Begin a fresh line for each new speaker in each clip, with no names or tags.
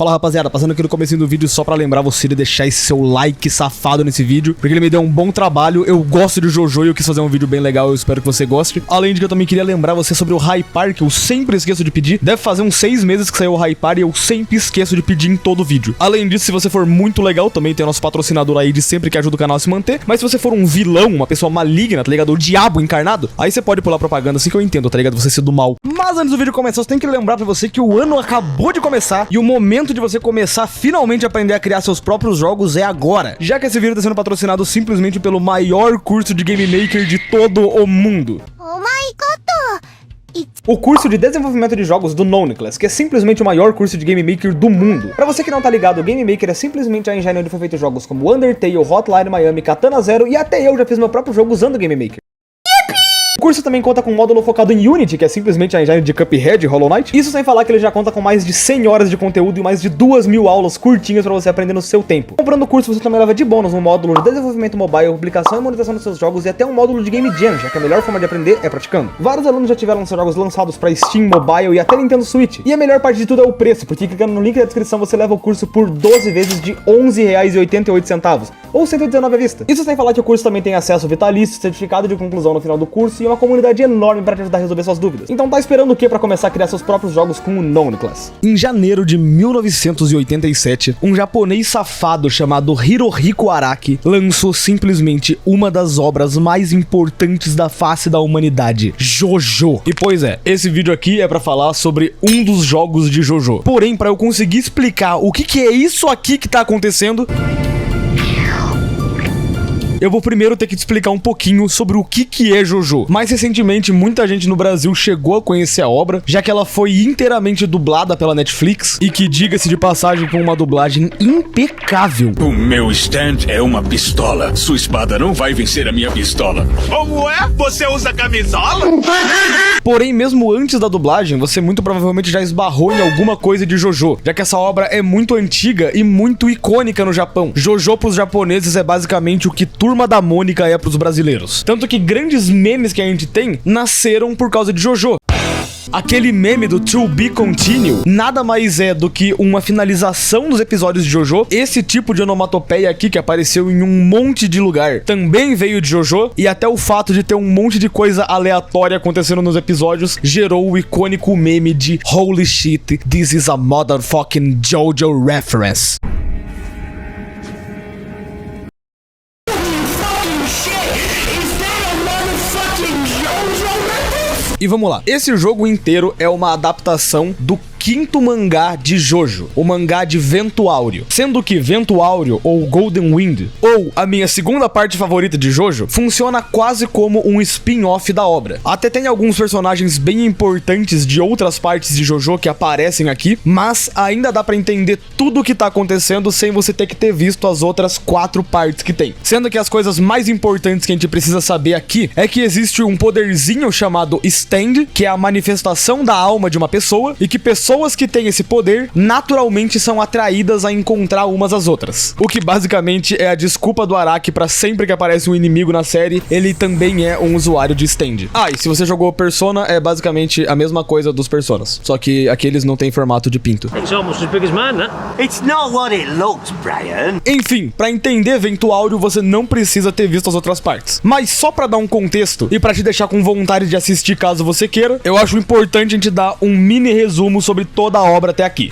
Fala rapaziada, passando aqui no comecinho do vídeo só pra lembrar você de deixar esse seu like safado nesse vídeo, porque ele me deu um bom trabalho. Eu gosto de JoJo e eu quis fazer um vídeo bem legal, eu espero que você goste. Além de que eu também queria lembrar você sobre o Hypar, que eu sempre esqueço de pedir. Deve fazer uns 6 meses que saiu o Hypar e eu sempre esqueço de pedir em todo vídeo. Além disso, se você for muito legal, também tem o nosso patrocinador aí de sempre que ajuda o canal a se manter. Mas se você for um vilão, uma pessoa maligna, tá ligado? O diabo encarnado, aí você pode pular propaganda assim que eu entendo, tá ligado? Você ser do mal. Mas antes do vídeo começar, você tem que lembrar pra você que o ano acabou de começar e o momento de você começar finalmente a aprender a criar seus próprios jogos é agora. Já que esse vídeo tá sendo patrocinado simplesmente pelo maior curso de Game Maker de todo o mundo. O curso de desenvolvimento de jogos do Noneclass, que é simplesmente o maior curso de Game Maker do mundo. Pra você que não tá ligado, o Game Maker é simplesmente a engine onde foi feito jogos como Undertale, Hotline Miami, Katana Zero e até eu já fiz meu próprio jogo usando o Game Maker. O curso também conta com um módulo focado em Unity, que é simplesmente a engine de Cuphead e Hollow Knight. Isso sem falar que ele já conta com mais de 100 horas de conteúdo e mais de 2.000 aulas curtinhas pra você aprender no seu tempo. Comprando o curso, você também leva de bônus um módulo de desenvolvimento mobile, publicação e monetização dos seus jogos e até um módulo de Game Jam, já que a melhor forma de aprender é praticando. Vários alunos já tiveram seus jogos lançados pra Steam, Mobile e até Nintendo Switch. E a melhor parte de tudo é o preço, porque clicando no link da descrição você leva o curso por 12 vezes de R$11,88, ou 119 à vista. Isso sem falar que o curso também tem acesso vitalício, certificado de conclusão no final do curso e uma comunidade enorme pra te ajudar a resolver suas dúvidas. Então tá esperando o que pra começar a criar seus próprios jogos com o Noneclass? Em janeiro de 1987, um japonês safado chamado Hirohiko Araki lançou simplesmente uma das obras mais importantes da face da humanidade, JoJo. E pois é, esse vídeo aqui é pra falar sobre um dos jogos de JoJo. Porém, pra eu conseguir explicar o que é isso aqui que tá acontecendo, eu vou primeiro ter que te explicar um pouquinho sobre o que é JoJo. Mais recentemente, muita gente no Brasil chegou a conhecer a obra, já que ela foi inteiramente dublada pela Netflix, e que, diga-se de passagem, com uma dublagem impecável.
O meu stand é uma pistola. Sua espada não vai vencer a minha pistola. Como é? Você usa camisola?
Porém, mesmo antes da dublagem, você muito provavelmente já esbarrou em alguma coisa de JoJo, já que essa obra é muito antiga e muito icônica no Japão. JoJo pros japoneses é basicamente o que Turma da Mônica é pros brasileiros. Tanto que grandes memes que a gente tem nasceram por causa de JoJo. Aquele meme do To Be Continue nada mais é do que uma finalização dos episódios de JoJo. Esse tipo de onomatopeia aqui que apareceu em um monte de lugar também veio de JoJo, e até o fato de ter um monte de coisa aleatória acontecendo nos episódios gerou o icônico meme de Holy shit, this is a motherfucking JoJo reference. E vamos lá, esse jogo inteiro é uma adaptação do quinto mangá de JoJo, o mangá de Vento Áureo. Sendo que Vento Áureo, ou Golden Wind, ou a minha segunda parte favorita de JoJo, funciona quase como um spin-off da obra. Até tem alguns personagens bem importantes de outras partes de JoJo que aparecem aqui, mas ainda dá pra entender tudo o que tá acontecendo sem você ter que ter visto as outras 4 partes que tem. Sendo que as coisas mais importantes que a gente precisa saber aqui é que existe um poderzinho chamado Stand, que é a manifestação da alma de uma pessoa, e que pessoas que têm esse poder naturalmente são atraídas a encontrar umas às outras. O que basicamente é a desculpa do Araki pra sempre que aparece um inimigo na série, ele também é um usuário de Stand. Ah, e se você jogou Persona, é basicamente a mesma coisa dos Personas, só que aqueles não tem formato de pinto.
It's almost as big as mine, né?
It's not what it looks, Brian.
Enfim, pra entender Vento Áureo, você não precisa ter visto as outras partes. Mas só pra dar um contexto e pra te deixar com vontade de assistir caso você queira, eu acho importante a gente dar um mini resumo sobre toda a obra até aqui.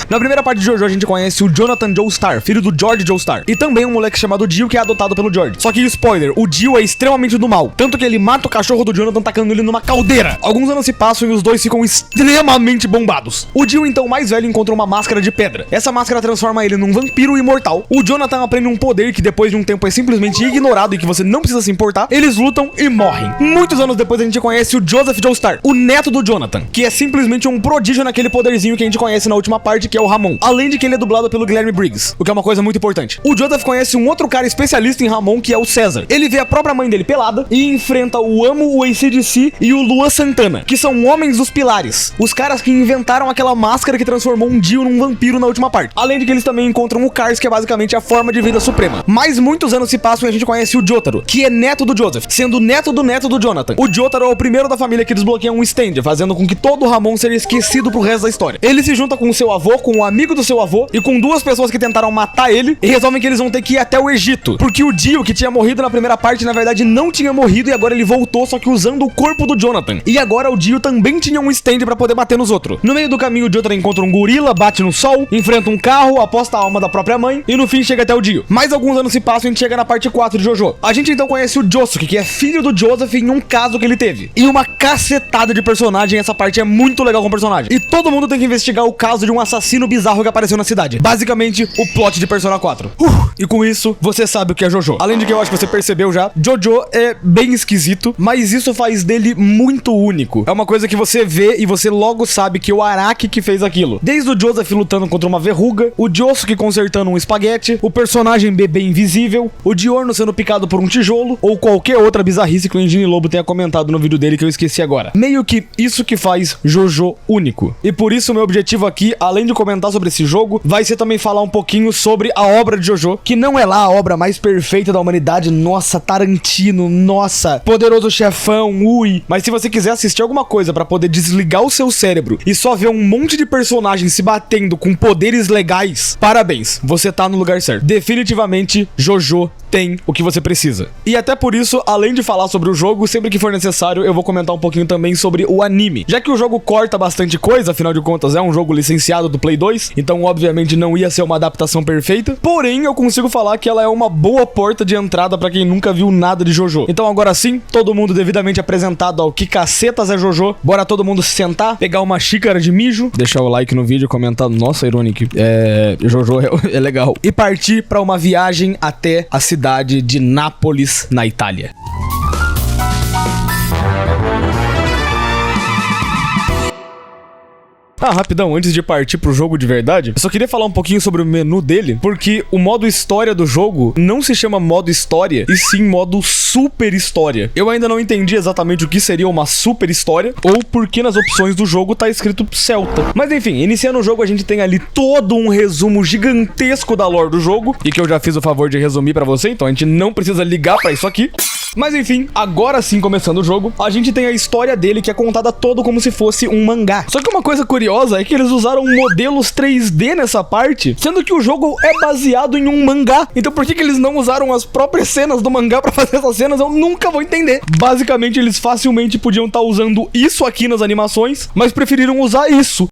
Na primeira parte de JoJo a gente conhece o Jonathan Joestar, filho do George Joestar, e também um moleque chamado Dio que é adotado pelo George. Só que, spoiler, o Dio é extremamente do mal, tanto que ele mata o cachorro do Jonathan tacando ele numa caldeira. Alguns anos se passam e os dois ficam extremamente bombados. O Dio, então mais velho, encontra uma máscara de pedra. Essa máscara transforma ele num vampiro imortal. O Jonathan aprende um poder que depois de um tempo é simplesmente ignorado e que você não precisa se importar. Eles lutam e morrem. Muitos anos depois a gente conhece o Joseph Joestar, o neto do Jonathan, que é simplesmente um prodígio naquele poderzinho que a gente conhece na última parte, que é o Ramon. Além de que ele é dublado pelo Guilherme Briggs, o que é uma coisa muito importante. O Joseph conhece um outro cara especialista em Ramon, que é o César. Ele vê a própria mãe dele pelada e enfrenta o Amo, o AC/DC e o Luan Santana, que são homens dos pilares. Os caras que inventaram aquela máscara que transformou um Dio num vampiro na última última parte. Além de que eles também encontram o Cars, que é basicamente a forma de vida suprema. Mas muitos anos se passam e a gente conhece o Jotaro, que é neto do Joseph, sendo neto do Jonathan. O Jotaro é o primeiro da família que desbloqueia um stand, fazendo com que todo o Ramon seja esquecido pro resto da história. Ele se junta com o seu avô, com o amigo do seu avô e com duas pessoas que tentaram matar ele e resolvem que eles vão ter que ir até o Egito, porque o Dio, que tinha morrido na primeira parte, na verdade não tinha morrido e agora ele voltou, só que usando o corpo do Jonathan. E agora o Dio também tinha um stand pra poder bater nos outros. No meio do caminho, o Jotaro encontra um gorila, bate no sol, enfrenta um carro, aposta a alma da própria mãe e no fim chega até o Dio. Mais alguns anos se passam e a gente chega na parte 4 de Jojo. A gente então conhece o Josuke, que é filho do Joseph em um caso que ele teve. E uma cacetada de personagem, essa parte é muito legal com o personagem. E todo mundo tem que investigar o caso de um assassino bizarro que apareceu na cidade. Basicamente, o plot de Persona 4. E com isso, você sabe o que é Jojo. Além de que eu acho que você percebeu já, Jojo é bem esquisito, mas isso faz dele muito único. É uma coisa que você vê e você logo sabe que o Araki que fez aquilo. Desde o Joseph lutando contra uma verruga, o Josuke consertando um espaguete, o personagem bebê invisível, o Diorno sendo picado por um tijolo, ou qualquer outra bizarrice que o Engine Lobo tenha comentado no vídeo dele que eu esqueci agora. Meio que isso que faz Jojo único. E por isso o meu objetivo aqui, além de comentar sobre esse jogo, vai ser também falar um pouquinho sobre a obra de Jojo, que não é lá a obra mais perfeita da humanidade, nossa, Tarantino, nossa, Poderoso Chefão, ui. Mas se você quiser assistir alguma coisa pra poder desligar o seu cérebro e só ver um monte de personagens se batendo com poderes legais, parabéns, você tá no lugar certo. Definitivamente, Jojo tem o que você precisa. E até por isso, além de falar sobre o jogo, sempre que for necessário, eu vou comentar um pouquinho também sobre o anime. Já que o jogo corta bastante coisa, afinal de contas é um jogo licenciado do Play 2, então obviamente não ia ser uma adaptação perfeita, porém eu consigo falar que ela é uma boa porta de entrada pra quem nunca viu nada de Jojo. Então agora sim, todo mundo devidamente apresentado ao que cacetas é Jojo, bora todo mundo se sentar, pegar uma xícara de mijo, deixar o like no vídeo, comentar, nossa, Ironic, Jojo é legal, e partir pra uma viagem até a cidade de Nápoles, na Itália. Rapidão, antes de partir pro jogo de verdade, eu só queria falar um pouquinho sobre o menu dele, porque o modo história do jogo não se chama modo história, e sim modo super história. Eu ainda não entendi exatamente o que seria uma super história, ou porque nas opções do jogo tá escrito Celta. Mas enfim, iniciando o jogo a gente tem ali todo um resumo gigantesco da lore do jogo, e que eu já fiz o favor de resumir pra você, então a gente não precisa ligar pra isso aqui. Mas enfim, agora sim, começando o jogo, a gente tem a história dele que é contada todo como se fosse um mangá. Só que uma coisa curiosa é que eles usaram modelos 3D nessa parte, sendo que o jogo é baseado em um mangá. Então por que eles não usaram as próprias cenas do mangá pra fazer essas cenas? Eu nunca vou entender. Basicamente, eles facilmente podiam estar usando isso aqui nas animações, mas preferiram usar isso.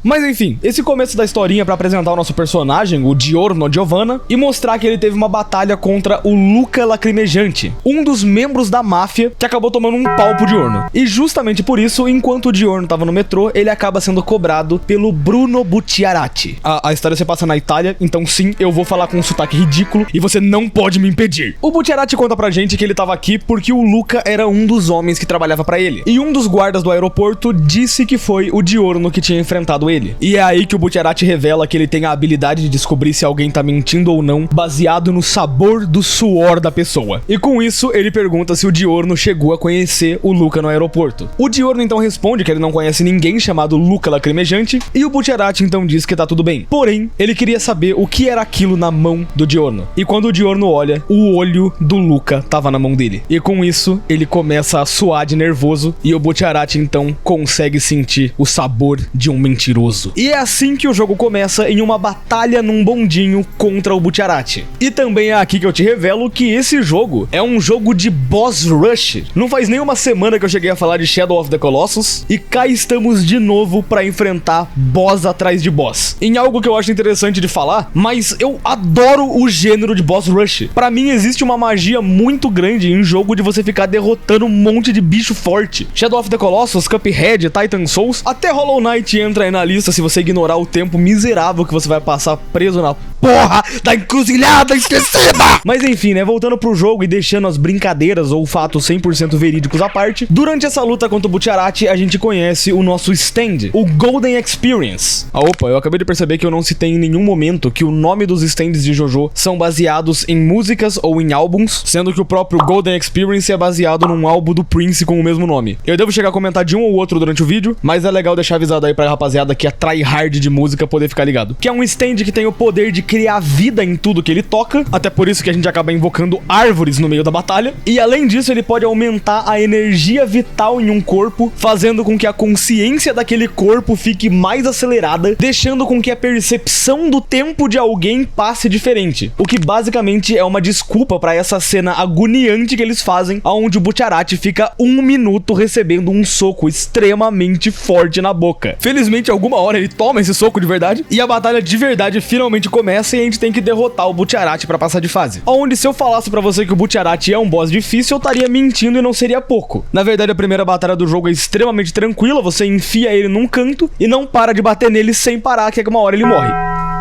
Mas enfim, esse começo da historinha pra apresentar o nosso personagem, o Diorno Giovanna, e mostrar que ele teve uma batalha contra o Luca Lacrimejante, um dos membros da máfia que acabou tomando um pau pro Diorno. E justamente por isso, enquanto o Diorno tava no metrô, ele acaba sendo cobrado pelo Bruno Bucciarati. A história se passa na Itália, então sim, eu vou falar com um sotaque ridículo e você não pode me impedir. O Bucciarati conta pra gente que ele tava aqui porque o Luca era um dos homens que trabalhava pra ele. E um dos guardas do aeroporto disse que foi o Diorno que tinha enfrentado ele. E é aí que o Bucciarati revela que ele tem a habilidade de descobrir se alguém tá mentindo ou não, baseado no sabor do suor da pessoa. E com isso, ele pergunta se o Diorno chegou a conhecer o Luca no aeroporto. O Diorno então responde que ele não conhece ninguém chamado Luca Lacrimejante, e o Bucciarati então diz que tá tudo bem. Porém, ele queria saber o que era aquilo na mão do Diorno. E quando o Diorno olha, o olho do Luca tava na mão dele. E com isso, ele começa a suar de nervoso, e o Bucciarati então consegue sentir o sabor de um mentiroso. E é assim que o jogo começa, em uma batalha num bondinho contra o Bucciarati. E também é aqui que eu te revelo que esse jogo é um jogo de boss rush. Não faz nem uma semana que eu cheguei a falar de Shadow of the Colossus, e cá estamos de novo pra enfrentar boss atrás de boss. Em algo que eu acho interessante de falar, mas eu adoro o gênero de boss rush. Pra mim existe uma magia muito grande em jogo de você ficar derrotando um monte de bicho forte. Shadow of the Colossus, Cuphead, Titan Souls, até Hollow Knight entra aí na lista se você ignorar o tempo miserável que você vai passar preso na porra da encruzilhada esquecida! Mas enfim, né, voltando pro jogo e deixando as brincadeiras ou fatos 100% verídicos à parte, durante essa luta contra o Bucciarati, a gente conhece o nosso stand, o Golden Experience. Opa, eu acabei de perceber que eu não citei em nenhum momento que o nome dos stands de JoJo são baseados em músicas ou em álbuns, sendo que o próprio Golden Experience é baseado num álbum do Prince com o mesmo nome. Eu devo chegar a comentar de um ou outro durante o vídeo, mas é legal deixar avisado aí pra rapaziada que é tryhard de música poder ficar ligado. Que é um stand que tem o poder de criar vida em tudo que ele toca, até por isso que a gente acaba invocando árvores no meio da batalha, e além disso ele pode aumentar a energia vital em um corpo, fazendo com que a consciência daquele corpo fique mais acelerada, deixando com que a percepção do tempo de alguém passe diferente, o que basicamente é uma desculpa pra essa cena agoniante que eles fazem, onde o Bucciarati fica 1 minuto recebendo um soco extremamente forte na boca. Felizmente, alguma hora ele toma esse soco de verdade, e a batalha de verdade finalmente começa e a gente tem que derrotar o Bucciarati pra passar de fase. Onde se eu falasse pra você que o Bucciarati é um boss difícil, eu estaria mentindo e não seria pouco. Na verdade, a primeira batalha do jogo é extremamente tranquila, você enfia ele num canto e não para de bater nele sem parar, que uma hora ele morre.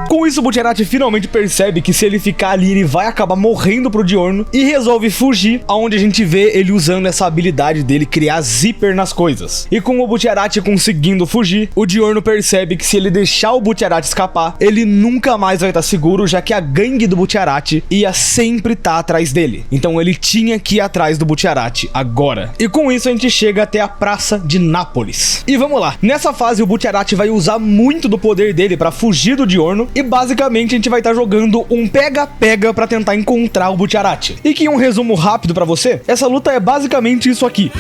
Com isso, o Bucciarati finalmente percebe que se ele ficar ali, ele vai acabar morrendo pro Diorno e resolve fugir, aonde a gente vê ele usando essa habilidade dele criar zíper nas coisas. E com o Bucciarati conseguindo fugir, o Diorno percebe que se ele deixar o Bucciarati escapar, ele nunca mais vai estar seguro, já que a gangue do Bucciarati ia sempre estar atrás dele. Então ele tinha que ir atrás do Bucciarati agora. E com isso a gente chega até a Praça de Nápoles. E vamos lá, nessa fase o Bucciarati vai usar muito do poder dele pra fugir do Diorno, e basicamente a gente vai estar jogando um pega-pega pra tentar encontrar o Bucciarati. E que um resumo rápido pra você, essa luta é basicamente isso aqui.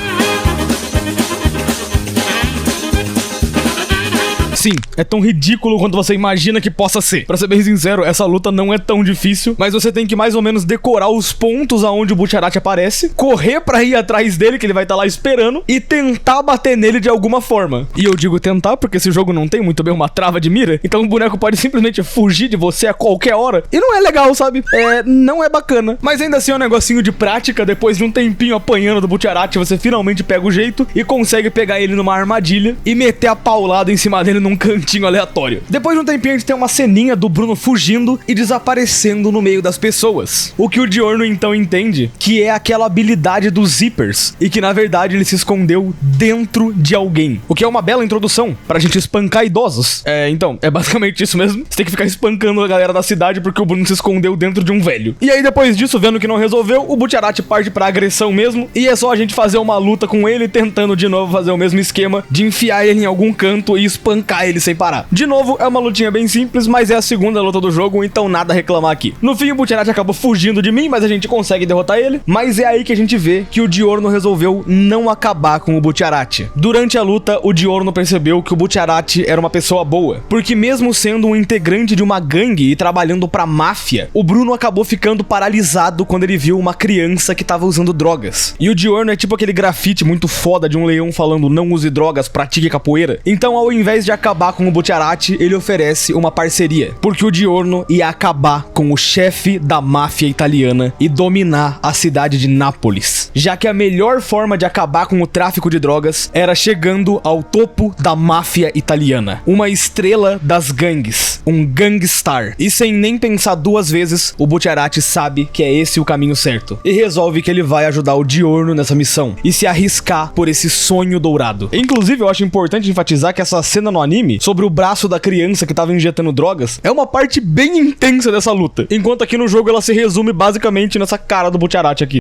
Sim, é tão ridículo quanto você imagina que possa ser. Pra ser bem sincero, essa luta não é tão difícil, mas você tem que mais ou menos decorar os pontos aonde o Bucciarati aparece, correr pra ir atrás dele, que ele vai estar lá esperando, e tentar bater nele de alguma forma. E eu digo tentar porque esse jogo não tem muito bem uma trava de mira, então o boneco pode simplesmente fugir de você a qualquer hora, e não é legal, sabe? Não é bacana. Mas ainda assim é um negocinho de prática, depois de um tempinho apanhando do Bucciarati, você finalmente pega o jeito e consegue pegar ele numa armadilha e meter a paulada em cima dele num cantinho aleatório. Depois de um tempinho a gente tem uma ceninha do Bruno fugindo e desaparecendo no meio das pessoas. O que o Diorno então entende que é aquela habilidade dos zippers e que na verdade ele se escondeu dentro de alguém. O que é uma bela introdução pra gente espancar idosos. Então, é basicamente isso mesmo. Você tem que ficar espancando a galera da cidade porque o Bruno se escondeu dentro de um velho. E aí depois disso, vendo que não resolveu, o Bucciarati parte pra agressão mesmo e é só a gente fazer uma luta com ele tentando de novo fazer o mesmo esquema de enfiar ele em algum canto e espancar ele sem parar. De novo, é uma lutinha bem simples, mas é a segunda luta do jogo, então nada a reclamar aqui. No fim, o Bucciarati acabou fugindo de mim, mas a gente consegue derrotar ele. Mas é aí que a gente vê que o Diorno resolveu não acabar com o Bucciarati. Durante a luta, o Diorno percebeu que o Bucciarati era uma pessoa boa, porque mesmo sendo um integrante de uma gangue e trabalhando pra máfia, o Bruno acabou ficando paralisado quando ele viu uma criança que tava usando drogas. E o Diorno é tipo aquele grafite muito foda de um leão falando não use drogas, pratique capoeira. Então, ao invés de acabar com o Bucciarati, ele oferece uma parceria, porque o Diorno ia acabar com o chefe da máfia italiana e dominar a cidade de Nápoles, já que a melhor forma de acabar com o tráfico de drogas era chegando ao topo da máfia italiana, uma estrela das gangues, um gangstar. E sem nem pensar duas vezes, o Bucciarati sabe que é esse o caminho certo e resolve que ele vai ajudar o Diorno nessa missão e se arriscar por esse sonho dourado. Inclusive, eu acho importante enfatizar que essa cena no anime sobre o braço da criança que tava injetando drogas é uma parte bem intensa dessa luta, enquanto aqui no jogo ela se resume basicamente nessa cara do Bucciarati aqui.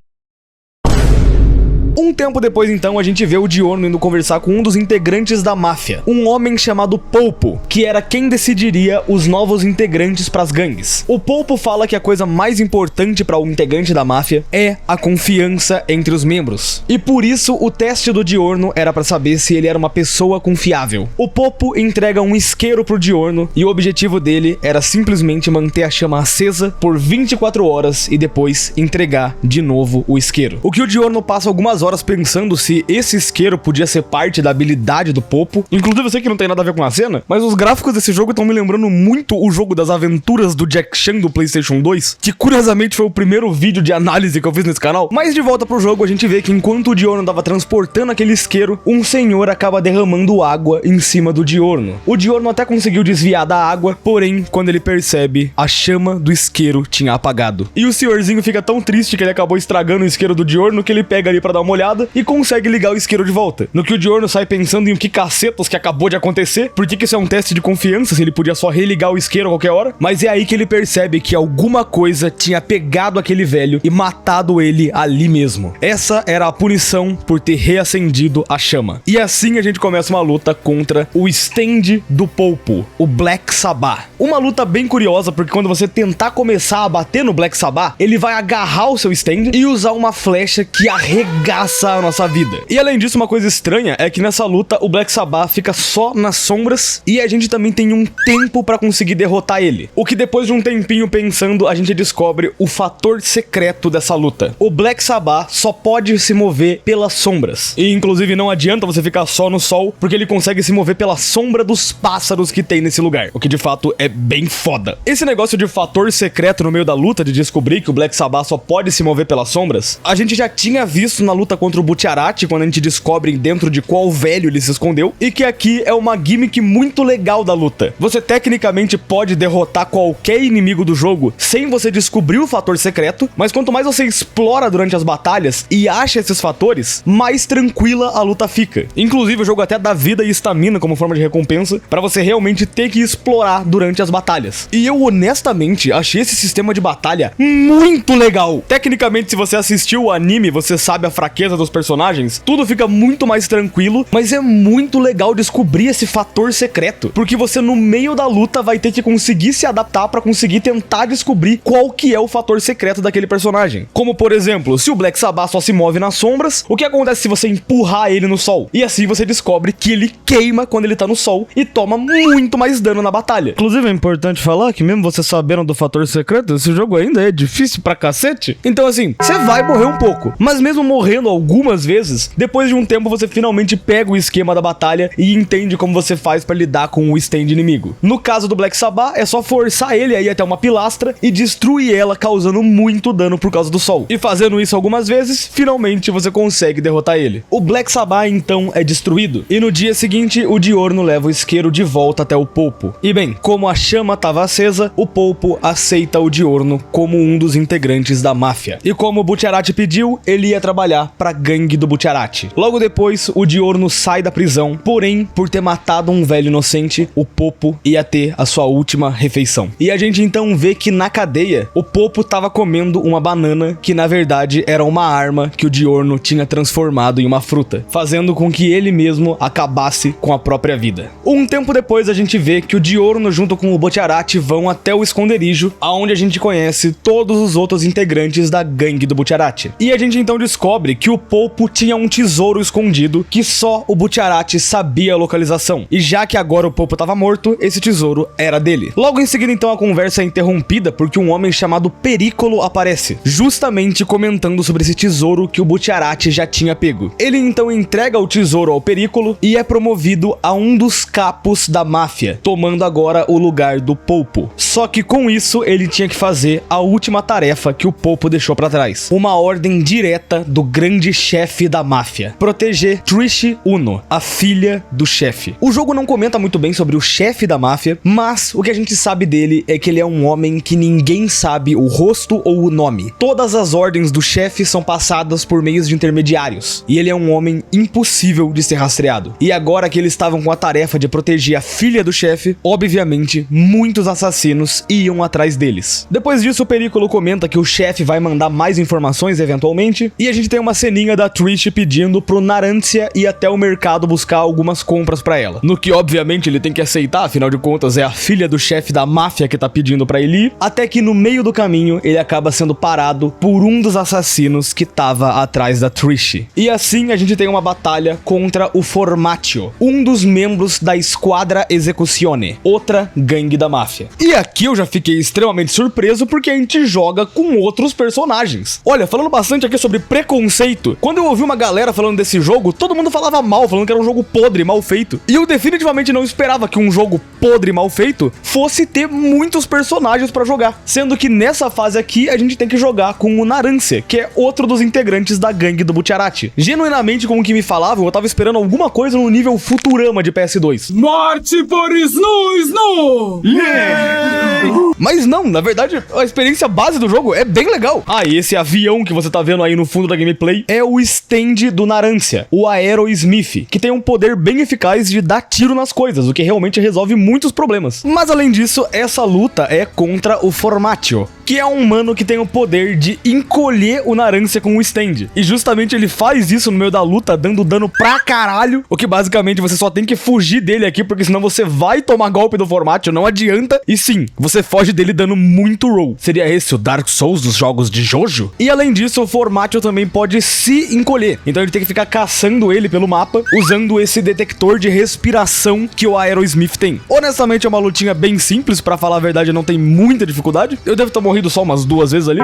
Um tempo depois, então, a gente vê o Diorno indo conversar com um dos integrantes da máfia, um homem chamado Polpo, que era quem decidiria os novos integrantes pras gangues. O Polpo fala que a coisa mais importante para o integrante da máfia é a confiança entre os membros. E por isso, o teste do Diorno era para saber se ele era uma pessoa confiável. O Polpo entrega um isqueiro pro Diorno e o objetivo dele era simplesmente manter a chama acesa por 24 horas e depois entregar de novo o isqueiro. O que o Diorno passa algumas horas horas pensando se esse isqueiro podia ser parte da habilidade do Popo. Inclusive, eu sei que não tem nada a ver com a cena, mas os gráficos desse jogo estão me lembrando muito o jogo das aventuras do Jack Chan do PlayStation 2, que curiosamente foi o primeiro vídeo de análise que eu fiz nesse canal. Mas de volta pro jogo, a gente vê que enquanto o Diorno tava transportando aquele isqueiro, um senhor acaba derramando água em cima do Diorno. O Diorno até conseguiu desviar da água, porém, quando ele percebe, a chama do isqueiro tinha apagado. E o senhorzinho fica tão triste que ele acabou estragando o isqueiro do Diorno que ele pega ali pra dar uma olhada e consegue ligar o isqueiro de volta. No que o Diorno sai pensando em o que cacetas que acabou de acontecer, por que isso é um teste de confiança se ele podia só religar o isqueiro a qualquer hora, mas é aí que ele percebe que alguma coisa tinha pegado aquele velho e matado ele ali mesmo. Essa era a punição por ter reacendido a chama. E assim a gente começa uma luta contra o stand do Popo, o Black Sabbath. Uma luta bem curiosa, porque quando você tentar começar a bater no Black Sabbath, ele vai agarrar o seu stand e usar uma flecha que arregaça a nossa vida. E além disso, uma coisa estranha é que nessa luta o Black Sabbath fica só nas sombras e a gente também tem um tempo pra conseguir derrotar ele. O que depois de um tempinho pensando, a gente descobre o fator secreto dessa luta. O Black Sabbath só pode se mover pelas sombras. E inclusive não adianta você ficar só no sol, porque ele consegue se mover pela sombra dos pássaros que tem nesse lugar. O que de fato é bem foda. Esse negócio de fator secreto no meio da luta, de descobrir que o Black Sabbath só pode se mover pelas sombras, a gente já tinha visto na luta contra o Butcherati, quando a gente descobre dentro de qual velho ele se escondeu, e que aqui é uma gimmick muito legal da luta. Você tecnicamente pode derrotar qualquer inimigo do jogo sem você descobrir o fator secreto, mas quanto mais você explora durante as batalhas e acha esses fatores, mais tranquila a luta fica. Inclusive o jogo até dá vida e estamina como forma de recompensa, pra você realmente ter que explorar durante as batalhas. E eu honestamente achei esse sistema de batalha muito legal. Tecnicamente, se você assistiu o anime, você sabe a fraqueza dos personagens, tudo fica muito mais tranquilo, mas é muito legal descobrir esse fator secreto, porque você no meio da luta vai ter que conseguir se adaptar pra conseguir tentar descobrir qual que é o fator secreto daquele personagem. Como por exemplo, se o Black Sabbath só se move nas sombras, o que acontece se você empurrar ele no sol? E assim você descobre que ele queima quando ele tá no sol e toma muito mais dano na batalha. Inclusive é importante falar que mesmo você sabendo do fator secreto, esse jogo ainda é difícil pra cacete. Então assim, você vai morrer um pouco, mas mesmo morrendo algumas vezes, depois de um tempo você finalmente pega o esquema da batalha e entende como você faz pra lidar com o stand inimigo. No caso do Black Sabbath, é só forçar ele aí até uma pilastra e destruir ela, causando muito dano por causa do sol. E fazendo isso algumas vezes, finalmente você consegue derrotar ele. O Black Sabbath então é destruído, e no dia seguinte o Diorno leva o isqueiro de volta até o Popo. E bem, como a chama estava acesa, o Popo aceita o Diorno como um dos integrantes da máfia. E como o Butcherati pediu, ele ia trabalhar pra gangue do Butcherati. Logo depois, o Diorno sai da prisão, porém, por ter matado um velho inocente, o Popo ia ter a sua última refeição. E a gente então vê que na cadeia, o Popo tava comendo uma banana que na verdade era uma arma que o Diorno tinha transformado em uma fruta, fazendo com que ele mesmo acabasse com a própria vida. Um tempo depois a gente vê que o Diorno junto com o Butcherati vão até o esconderijo, aonde a gente conhece todos os outros integrantes da gangue do Butcherati. E a gente então descobre que o Popo tinha um tesouro escondido que só o Butcherati sabia a localização. E já que agora o Popo estava morto, esse tesouro era dele. Logo em seguida então a conversa é interrompida porque um homem chamado Pericolo aparece, justamente comentando sobre esse tesouro que o Butcherati já tinha pego. Ele então entrega o tesouro ao Pericolo e é promovido a um dos capos da máfia, tomando agora o lugar do Popo. Só que com isso ele tinha que fazer a última tarefa que o Popo deixou pra trás. Uma ordem direta do grande chefe da máfia: proteger Trish Uno, a filha do chefe. O jogo não comenta muito bem sobre o chefe da máfia, mas o que a gente sabe dele é que ele é um homem que ninguém sabe o rosto ou o nome. Todas as ordens do chefe são passadas por meios de intermediários, e ele é um homem impossível de ser rastreado. E agora que eles estavam com a tarefa de proteger a filha do chefe, obviamente muitos assassinos iam atrás deles. Depois disso, o Pericolo comenta que o chefe vai mandar mais informações eventualmente, e a gente tem uma ceninha da Trish pedindo pro Narancia ir até o mercado buscar algumas compras pra ela. No que obviamente ele tem que aceitar, afinal de contas é a filha do chefe da máfia que tá pedindo pra ele ir, até que no meio do caminho ele acaba sendo parado por um dos assassinos que tava atrás da Trish. E assim a gente tem uma batalha contra o Formatio, um dos membros da Squadra Esecuzione, outra gangue da máfia. E aqui eu já fiquei extremamente surpreso porque a gente joga com outros personagens. Olha, falando bastante aqui sobre preconceito, muito. Quando eu ouvi uma galera falando desse jogo, todo mundo falava mal, falando que era um jogo podre, mal feito. E eu definitivamente não esperava que um jogo podre, mal feito, fosse ter muitos personagens pra jogar. Sendo que nessa fase aqui, a gente tem que jogar com o Narancia, que é outro dos integrantes da gangue do Bucciarati. Genuinamente, com o que me falavam, eu tava esperando alguma coisa no nível Futurama de PS2.
Morte por Snu!
Yeah! Mas não, na verdade, a experiência base do jogo é bem legal. Ah, e esse avião que você tá vendo aí no fundo da gameplay é o stand do Narancia, o Aerosmith, que tem um poder bem eficaz de dar tiro nas coisas, o que realmente resolve muitos problemas. Mas além disso, essa luta é contra o Formatio, que é um mano que tem o poder de encolher o Narancia com o stand. E justamente ele faz isso no meio da luta, dando dano pra caralho, o que basicamente você só tem que fugir dele aqui, porque senão você vai tomar golpe do Formatio, não adianta. E sim, você foge dele dando muito roll. Seria esse o Dark Souls dos jogos de Jojo? E além disso, o Formatio também pode se encolher. Então ele tem que ficar caçando ele pelo mapa, usando esse detector de respiração que o Aerosmith tem. Honestamente, é uma lutinha bem simples, pra falar a verdade, não tem muita dificuldade. Eu devo ter morrido só umas 2 vezes ali.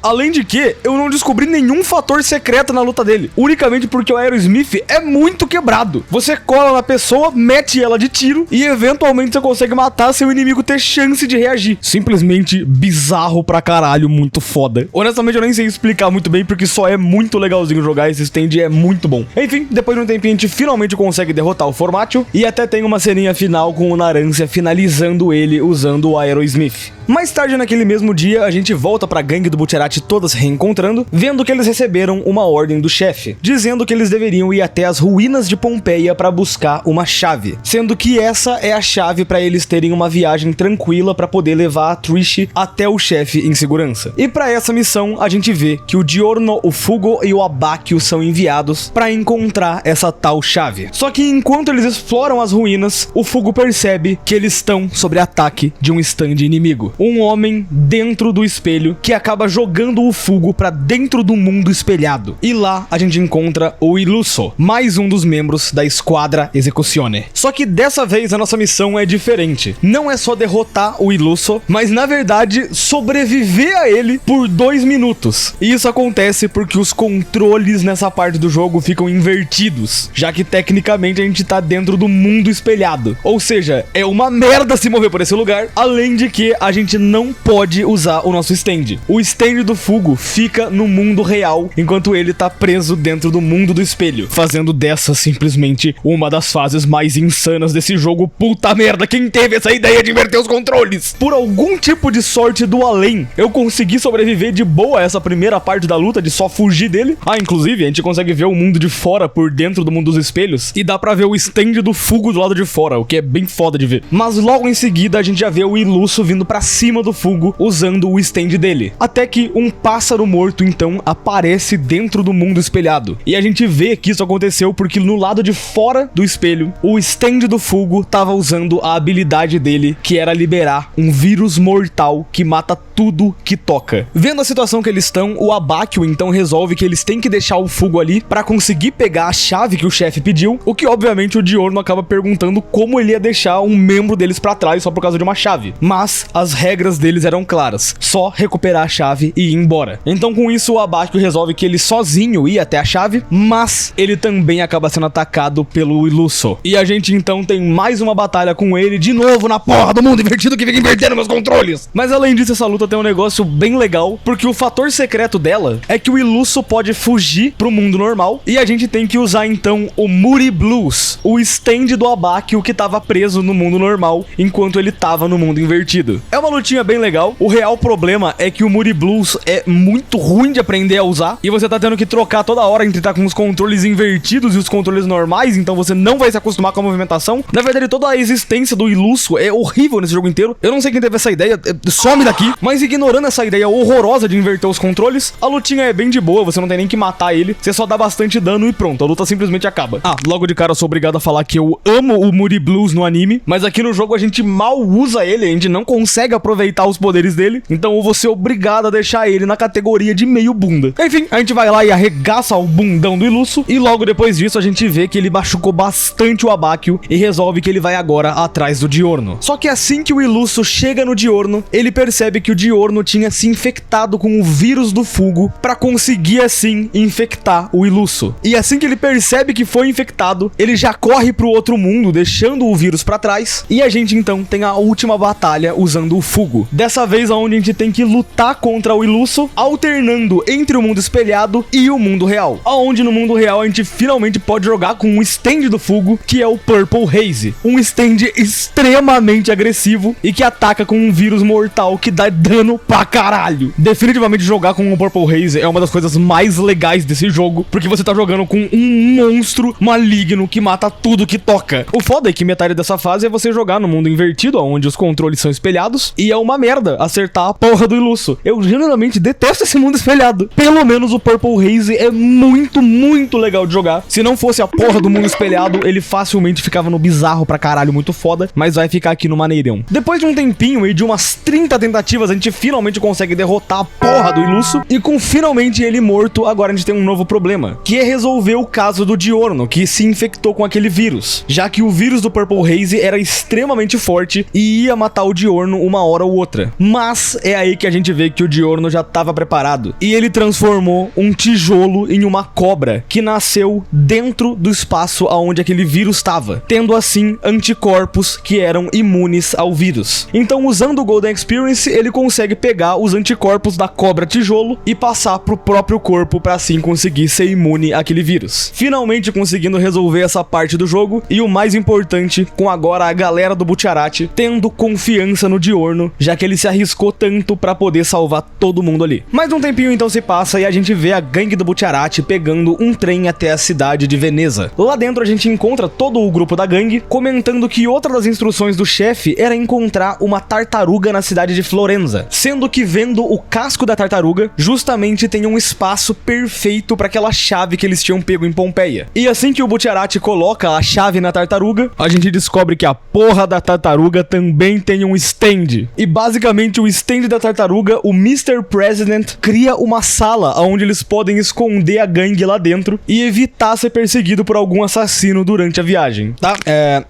Além de que, eu não descobri nenhum fator secreto na luta dele, unicamente porque o Aerosmith é muito quebrado. Você cola na pessoa, mete ela de tiro e eventualmente você consegue matar sem o inimigo ter chance de reagir. Simplesmente bizarro pra caralho, muito foda. Honestamente eu nem sei explicar muito bem porque só é muito legalzinho jogar, esse stand é muito bom. Enfim, depois de um tempinho a gente finalmente consegue derrotar o Formatio e até tem uma ceninha final com o Narancia finalizando ele usando o Aerosmith. Mais tarde naquele mesmo dia, a gente volta pra gangue do Bucciarati todas reencontrando, vendo que eles receberam uma ordem do chefe, dizendo que eles deveriam ir até as ruínas de Pompeia pra buscar uma chave, sendo que essa é a chave pra eles terem uma viagem tranquila pra poder levar a Trish até o chefe em segurança. E pra essa missão, a gente vê que o Giorno, o Fugo e o Abacchio são enviados pra encontrar essa tal chave. Só que enquanto eles exploram as ruínas, o Fugo percebe que eles estão sob ataque de um stand inimigo. Um homem dentro do espelho que acaba jogando o Fugo pra dentro do mundo espelhado. E lá a gente encontra o Iluso, mais um dos membros da Squadra Esecuzione. Só que dessa vez a nossa missão é diferente. Não é só derrotar o Iluso, mas na verdade sobreviver a ele por 2 minutos. E isso acontece porque os controles nessa parte do jogo ficam invertidos, já que tecnicamente a gente tá dentro do mundo espelhado. Ou seja, é uma merda se mover por esse lugar, além de que a gente não pode usar o nosso stand. O stand do Fugo fica no mundo real, enquanto ele tá preso dentro do mundo do espelho, fazendo dessa simplesmente uma das fases mais insanas desse jogo. Puta merda, quem teve essa ideia de inverter os controles? Por algum tipo de sorte do além, eu consegui sobreviver de boa a essa primeira parte da luta, de só fugir dele. Ah, inclusive, a gente consegue ver o mundo de fora por dentro do mundo dos espelhos, e dá pra ver o stand do Fugo do lado de fora, o que é bem foda de ver. Mas logo em seguida, a gente já vê o Iluso vindo pra cima do Fugo, usando o stand dele. Até que um pássaro morto, então, aparece dentro do mundo espelhado. E a gente vê que isso aconteceu porque no lado de fora do espelho, o stand do Fugo tava usando a habilidade dele, que era liberar um vírus mortal que mata tudo que toca. Vendo a situação que eles estão, o Abacchio então resolve que eles têm que deixar o Fugo ali pra conseguir pegar a chave que o chefe pediu, o que obviamente o Giorno acaba perguntando como ele ia deixar um membro deles pra trás só por causa de uma chave. Mas as regras deles eram claras, só recuperar a chave e ir embora. Então com isso o Abacchio resolve que ele sozinho ia até a chave, mas ele também acaba sendo atacado pelo Iluso. E a gente então tem mais uma batalha com ele de novo na porra do mundo invertido que fica invertendo meus controles. Mas além disso, essa luta tem um negócio bem legal, porque o fator secreto dela é que o Iluso pode fugir pro mundo normal, e a gente tem que usar então o Moody Blues, o stand do Abacchio que tava preso no mundo normal, enquanto ele tava no mundo invertido. É uma lutinha bem legal. O real problema é que o Moody Blues é muito ruim de aprender a usar, e você tá tendo que trocar toda hora entre estar com os controles invertidos e os controles normais, então você não vai se acostumar com a movimentação. Na verdade, toda a existência do Iluso é horrível nesse jogo inteiro. Eu não sei quem teve essa ideia, some daqui. Mas ignorando essa ideia horrorosa de inverter os controles, a lutinha é bem de boa, você não tem nem que matar ele, você só dá bastante dano e pronto, a luta simplesmente acaba. Ah, logo de cara eu sou obrigado a falar que eu amo o Moody Blues no anime, mas aqui no jogo a gente mal usa ele, a gente não consegue aproveitar os poderes dele, então eu vou ser obrigado a deixar ele na categoria de meio bunda. Enfim, a gente vai lá e arregaça o bundão do Illuso, e logo depois disso a gente vê que ele machucou bastante o Abáquio e resolve que ele vai agora atrás do Diorno. Só que assim que o Illuso chega no Diorno, ele percebe que o Diorno tinha se infectado com o vírus do Fugo pra conseguir assim infectar o Illuso. E assim que ele percebe que foi infectado, ele já corre pro outro mundo, deixando o vírus pra trás, e a gente então tem a última batalha usando o Fugo. Dessa vez onde a gente tem que lutar contra o Illuso, alternando entre o mundo espelhado e o mundo real. Aonde no mundo real a gente finalmente pode jogar com um stand do Fugo, que é o Purple Haze. Um stand extremamente agressivo e que ataca com um vírus mortal que dá dano pra caralho. Definitivamente jogar com o Purple Haze é uma das coisas mais legais desse jogo, porque você tá jogando com um monstro maligno que mata tudo que toca. O foda é que metade dessa fase é você jogar no mundo invertido, onde os controles são espelhados, e é uma merda acertar a porra do Illuso. Eu genuinamente detesto esse mundo espelhado. Pelo menos o Purple Haze é muito, muito legal de jogar. Se não fosse a porra do mundo espelhado, ele facilmente ficava no bizarro pra caralho, muito foda, mas vai ficar aqui no maneirão. Depois de um tempinho e de umas 30 tentativas, a gente finalmente consegue derrotar a porra do Illuso, e com finalmente ele morto, agora a gente tem um novo problema, que é resolver o caso do Diorno, que se infectou com aquele vírus, já que o vírus do Purple Haze era extremamente forte e ia matar o Diorno uma hora ou outra. Mas é aí que a gente vê que o Diorno já estava preparado, e ele transformou um tijolo em uma cobra, que nasceu dentro do espaço aonde aquele vírus estava, tendo assim anticorpos que eram imunes ao vírus. Então, usando o Golden Experience, ele consegue pegar os anticorpos da cobra tijolo e passar pro próprio corpo para assim conseguir ser imune àquele vírus. Finalmente conseguindo resolver essa parte do jogo, e o mais importante, com agora a galera do Bucciarati tendo confiança no Diorno, já que ele se arriscou tanto para poder salvar todo mundo ali. Mais um tempinho então se passa e a gente vê a gangue do Bucciarati pegando um trem até a cidade de Veneza. Lá dentro a gente encontra todo o grupo da gangue, comentando que outra das instruções do chefe era encontrar uma tartaruga na cidade de Florenza, sendo que vendo o casco da tartaruga, justamente tem um espaço perfeito para aquela chave que eles tinham pego em Pompeia. E assim que o Bucciarati coloca a chave na tartaruga, a gente descobre que a porra da tartaruga também tem um stand. E basicamente o stand da tartaruga, o Mr. President cria uma sala onde eles podem esconder a gangue lá dentro e evitar ser perseguido por algum assassino durante a viagem, tá?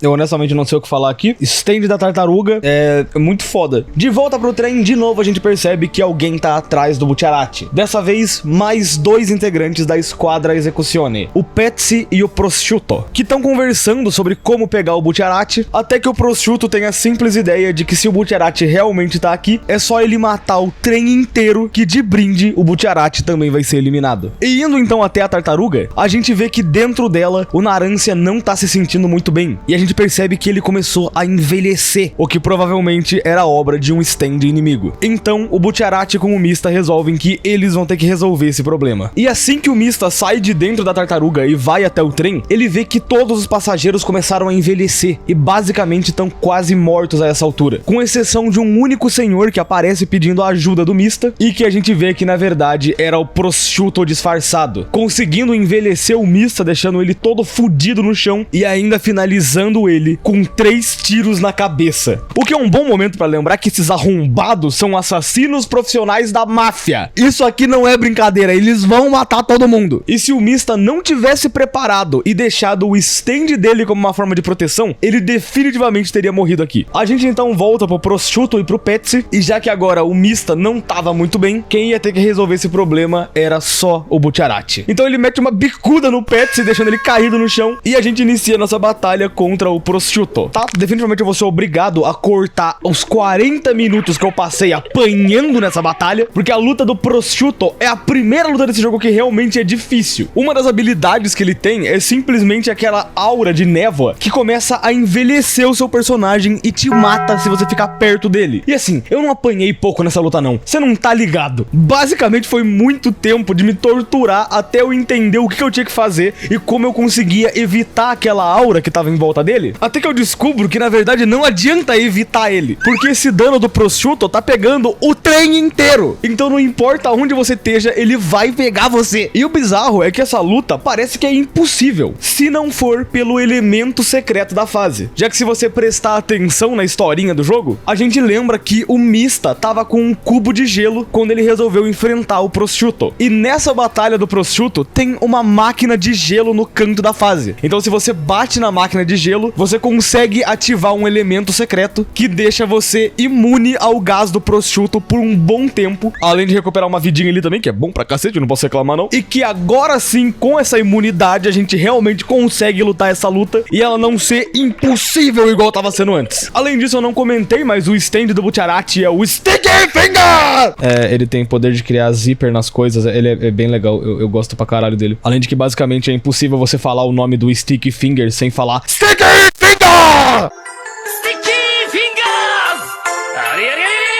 Eu honestamente não sei o que falar aqui. Stand da tartaruga é muito foda. De volta pro trem, de novo a gente percebe que alguém tá atrás do Bucciarati. Dessa vez, mais dois integrantes da Squadra Esecuzione, o Pezzi e o Prosciutto, que estão conversando sobre como pegar o Bucciarati, até que o Prosciutto tem a simples ideia de que se o Bucciarati realmente tá aqui, é só ele matar o trem inteiro, que de brinde o Bucciarati também vai ser eliminado. E indo então até a tartaruga, a gente vê que dentro dela, o Narancia não tá se sentindo muito bem, e a gente percebe que ele começou a envelhecer, o que provavelmente era obra de um stand inimigo. Então, o Bucciarati com o Mista resolvem que eles vão ter que resolver esse problema. E assim que o Mista sai de dentro da tartaruga e vai até o trem, ele vê que todos os passageiros começaram a envelhecer e basicamente estão quase mortos a essa altura, com exceção de um único senhor que aparece pedindo a ajuda do Mista, e que a gente vê que na verdade era o Prosciutto disfarçado, conseguindo envelhecer o Mista, deixando ele todo fudido no chão e ainda finalizando ele com 3 tiros na cabeça. O que é um bom momento pra lembrar que esses arrombados são assassinos profissionais da máfia. Isso aqui não é brincadeira, eles vão matar todo mundo. E se o Mista não tivesse preparado e deixado o stand dele como uma forma de proteção, ele definitivamente teria morrido aqui. A gente então volta pro Prosciutto e pro Pezzi, e já que agora o Mista não tava muito bem, quem ia ter que resolver esse problema era só o Bucciarati. Então ele mete uma bicuda no Pezzi, deixando ele caído no chão, e a gente inicia nossa batalha contra o Prosciutto. Tá, definitivamente eu vou ser obrigado a cortar os 40 minutos que eu passei apanhando nessa batalha, porque a luta do Prosciutto é a primeira luta desse jogo que realmente é difícil. Uma das habilidades que ele tem é simplesmente aquela aura de névoa que começa a envelhecer o seu personagem e te mata se você ficar perto dele. E assim, eu não apanhei pouco nessa luta não, você não tá ligado. Basicamente foi muito tempo de me torturar até eu entender o que eu tinha que fazer e como eu conseguia evitar aquela aura que tava em volta dele, até que eu descubro que na verdade não adianta evitar ele, porque esse dano do Prosciutto tá pegando o trem inteiro, então não importa onde você esteja, ele vai pegar você. E o bizarro é que essa luta parece que é impossível, se não for pelo elemento secreto da fase, já que se você prestar atenção na historinha do jogo, a gente gente lembra que o Mista tava com um cubo de gelo quando ele resolveu enfrentar o Prosciutto. E nessa batalha do Prosciutto tem uma máquina de gelo no canto da fase. Então se você bate na máquina de gelo, você consegue ativar um elemento secreto que deixa você imune ao gás do Prosciutto por um bom tempo, além de recuperar uma vidinha ali também, que é bom pra cacete, eu não posso reclamar não. E que agora sim, com essa imunidade, a gente realmente consegue lutar essa luta e ela não ser impossível igual tava sendo antes. Além disso, eu não comentei, mas o stand do Butcherati é o Sticky Finger! Ele tem poder de criar zíper nas coisas, ele é bem legal, eu gosto pra caralho dele. Além de que basicamente é impossível você falar o nome do Sticky Finger sem falar Sticky Finger!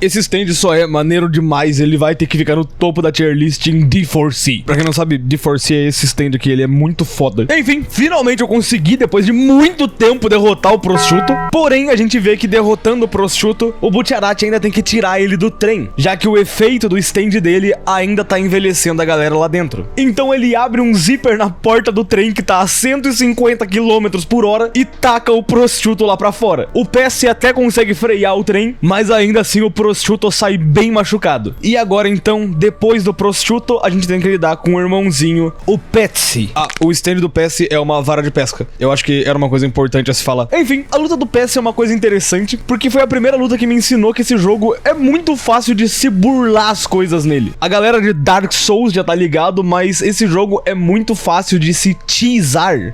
Esse stand só é maneiro demais, ele vai ter que ficar no topo da tier list em D4C. Pra quem não sabe, D4C é esse stand aqui, ele é muito foda. Enfim, finalmente eu consegui, depois de muito tempo, derrotar o Prosciutto. Porém, a gente vê que derrotando o Prosciutto, o Butcherati ainda tem que tirar ele do trem, já que o efeito do stand dele ainda tá envelhecendo a galera lá dentro. Então ele abre um zíper na porta do trem que tá a 150 km por hora e taca o Prosciutto lá pra fora. O PS até consegue frear o trem, mas ainda assim o Prosciutto sai bem machucado. E agora então, depois do Prosciutto, a gente tem que lidar com o irmãozinho, o Petsy. O stand do Petsy é uma vara de pesca. Eu acho que era uma coisa importante a se falar. Enfim, a luta do Petsy é uma coisa interessante, porque foi a primeira luta que me ensinou que esse jogo é muito fácil de se burlar as coisas nele. A galera de Dark Souls já tá ligado, mas esse jogo é muito fácil de se teasar.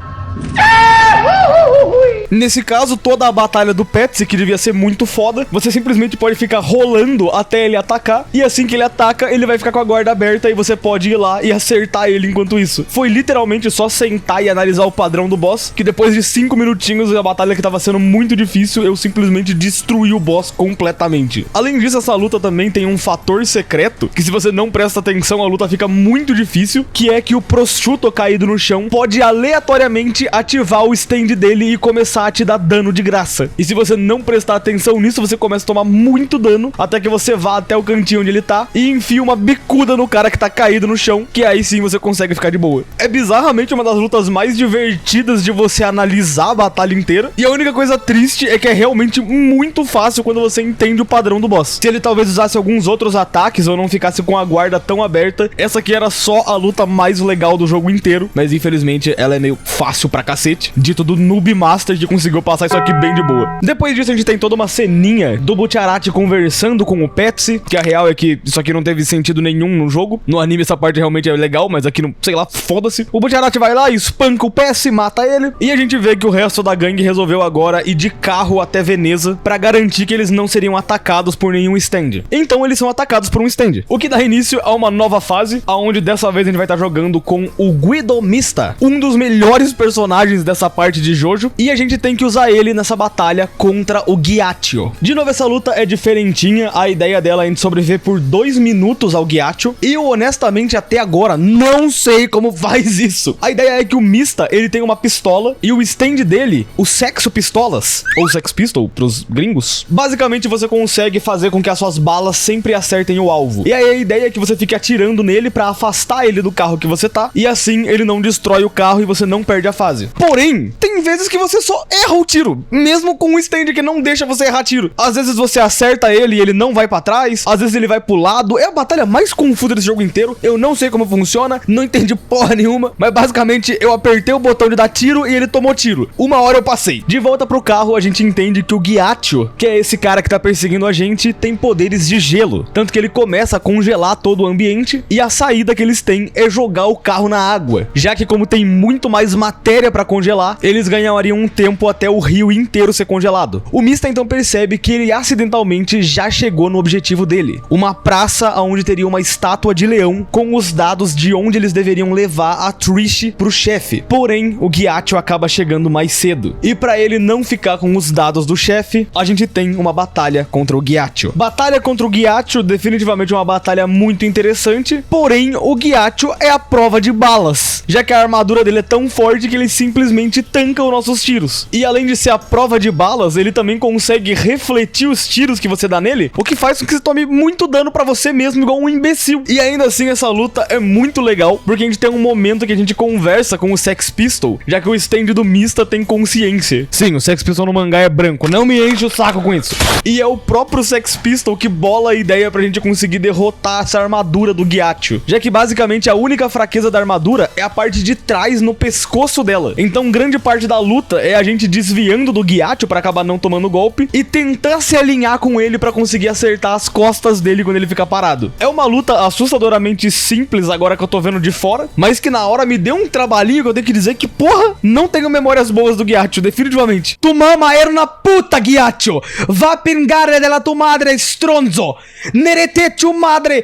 Nesse caso, toda a batalha do Petsy, que devia ser muito foda, você simplesmente pode ficar rolando até ele atacar, e assim que ele ataca, ele vai ficar com a guarda aberta e você pode ir lá e acertar ele enquanto isso. Foi literalmente só sentar e analisar o padrão do boss, que depois de 5 minutinhos, a batalha que tava sendo muito difícil, eu simplesmente destruí o boss completamente. Além disso, essa luta também tem um fator secreto, que se você não presta atenção, a luta fica muito difícil, que é que o Prosciutto caído no chão pode aleatoriamente ativar o stand dele e começar a te dar dano de graça. E se você não prestar atenção nisso, você começa a tomar muito dano, até que você vá até o cantinho onde ele tá e enfia uma bicuda no cara que tá caído no chão, que aí sim você consegue ficar de boa. É bizarramente uma das lutas mais divertidas de você analisar a batalha inteira, e a única coisa triste é que é realmente muito fácil quando você entende o padrão do boss. Se ele talvez usasse alguns outros ataques ou não ficasse com a guarda tão aberta, essa aqui era só a luta mais legal do jogo inteiro, mas infelizmente ela é meio fácil pra cacete, dito do Noob Master que conseguiu passar isso aqui bem de boa. Depois disso a gente tem toda uma ceninha do Butcherati conversando com o Petsy, que a real é que isso aqui não teve sentido nenhum no jogo. No anime essa parte realmente é legal, mas aqui não, sei lá, foda-se. O Butcherati vai lá e espanca o Petsy, mata ele, e a gente vê que o resto da gangue resolveu agora ir de carro até Veneza pra garantir que eles não seriam atacados por nenhum stand. Então eles são atacados por um stand, o que dá início a uma nova fase, aonde dessa vez a gente vai estar jogando com o Guido Mista, um dos melhores personagens dessa parte de Jojo, e a gente tem que usar ele nessa batalha contra o Ghiaccio. De novo, essa luta é diferentinha, a ideia dela é de sobreviver por 2 minutos ao Ghiaccio, e eu honestamente até agora não sei como faz isso. A ideia é que o Mista, ele tem uma pistola, e o stand dele, o Sexo Pistolas, ou Sex Pistol pros gringos, basicamente você consegue fazer com que as suas balas sempre acertem o alvo. E aí a ideia é que você fique atirando nele pra afastar ele do carro que você tá, e assim ele não destrói o carro e você não perde a fase. Porém, tem vezes que você só erra o tiro, mesmo com um stand que não deixa você errar tiro. Às vezes você acerta ele e ele não vai pra trás, às vezes ele vai pro lado. É a batalha mais confusa desse jogo inteiro. Eu não sei como funciona, não entendi porra nenhuma, mas basicamente eu apertei o botão de dar tiro e ele tomou tiro. Uma hora eu passei. De volta pro carro, a gente entende que o Ghiaccio, que é esse cara que tá perseguindo a gente, tem poderes de gelo, tanto que ele começa a congelar todo o ambiente, e a saída que eles têm é jogar o carro na água, já que como tem muito mais matéria pra congelar, eles ganhariam um tempo até o rio inteiro ser congelado. O Mista então percebe que ele acidentalmente já chegou no objetivo dele, uma praça onde teria uma estátua de leão com os dados de onde eles deveriam levar a Trish pro chefe. Porém, o Ghiaccio acaba chegando mais cedo, e pra ele não ficar com os dados do chefe, a gente tem uma batalha contra o Ghiaccio. Batalha contra o Ghiaccio, definitivamente uma batalha muito interessante, porém o Ghiaccio é a prova de balas, já que a armadura dele é tão forte que ele simplesmente tanca tanca os nossos tiros. E além de ser a prova de balas, ele também consegue refletir os tiros que você dá nele, o que faz com que você tome muito dano pra você mesmo, igual um imbecil. E ainda assim, essa luta é muito legal, porque a gente tem um momento que a gente conversa com o Sex Pistol, já que o stand do Mista tem consciência. Sim, o Sex Pistol no mangá é branco, não me enche o saco com isso. E é o próprio Sex Pistol que bola a ideia pra gente conseguir derrotar essa armadura do Ghiaccio, já que basicamente a única fraqueza da armadura é a parte de trás no pescoço dela. Então grande parte da luta é a gente desviando do Ghiaccio pra acabar não tomando golpe e tentar se alinhar com ele pra conseguir acertar as costas dele quando ele fica parado. É uma luta assustadoramente simples agora que eu tô vendo de fora, mas que na hora me deu um trabalhinho que eu tenho que dizer que, porra, não tenho memórias boas do Ghiaccio, definitivamente. Tu mama era una puta, Ghiaccio! Va pingare della tua madre, stronzo! Nerete tu madre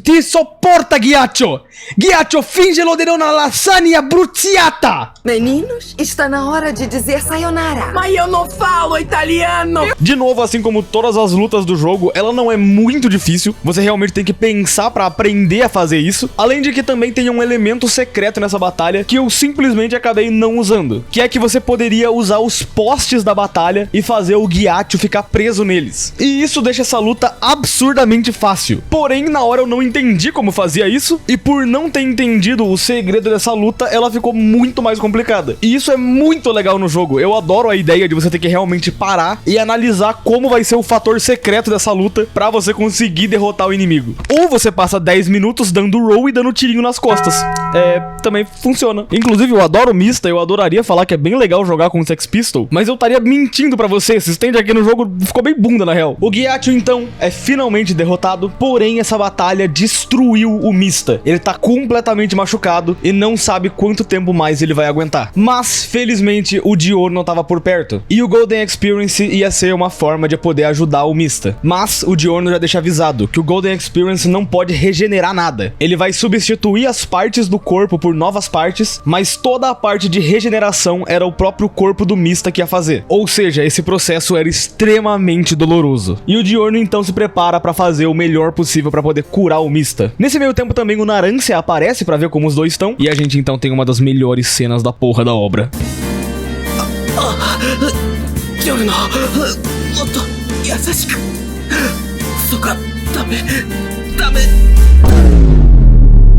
ti sopporta, Ghiaccio! Ghiaccio, finge-lo de una lasagna bruciata!
Meninos, está na hora de dizer sayonara.
Mas eu não falo italiano.
De novo, assim como todas as lutas do jogo, ela não é muito difícil. Você realmente tem que pensar pra aprender a fazer isso. Além de que também tem um elemento secreto nessa batalha que eu simplesmente acabei não usando, que é que você poderia usar os postes da batalha e fazer o Ghiaccio ficar preso neles. E isso deixa essa luta absurdamente fácil. Porém, na hora eu não entendi como fazia isso, e por não ter entendido o segredo dessa luta, ela ficou muito mais complicada. E isso é muito legal no jogo. Eu adoro a ideia de você ter que realmente parar e analisar como vai ser o fator secreto dessa luta pra você conseguir derrotar o inimigo. Ou você passa 10 minutos dando roll e dando tirinho nas costas. Também funciona. Inclusive, eu adoro o Mista, eu adoraria falar que é bem legal jogar com o Sex Pistol, mas eu estaria mentindo pra você. Esse stand aqui no jogo ficou bem bunda, na real. O Ghiaccio, então, é finalmente derrotado, porém essa batalha destruiu o Mista. Ele tá completamente machucado e não sabe quanto tempo mais ele vai aguentar. Mas, felizmente, o Dior não tava por perto, e o Golden Experience ia ser uma forma de poder ajudar o Mista. Mas o Diorno já deixa avisado que o Golden Experience não pode regenerar nada. Ele vai substituir as partes do corpo por novas partes, mas toda a parte de regeneração era o próprio corpo do Mista que ia fazer. Ou seja, esse processo era extremamente doloroso. E o Diorno então se prepara pra fazer o melhor possível pra poder curar o Mista. Nesse meio tempo também o Narancia aparece pra ver como os dois estão, e a gente então tem uma das melhores cenas da porra da obra.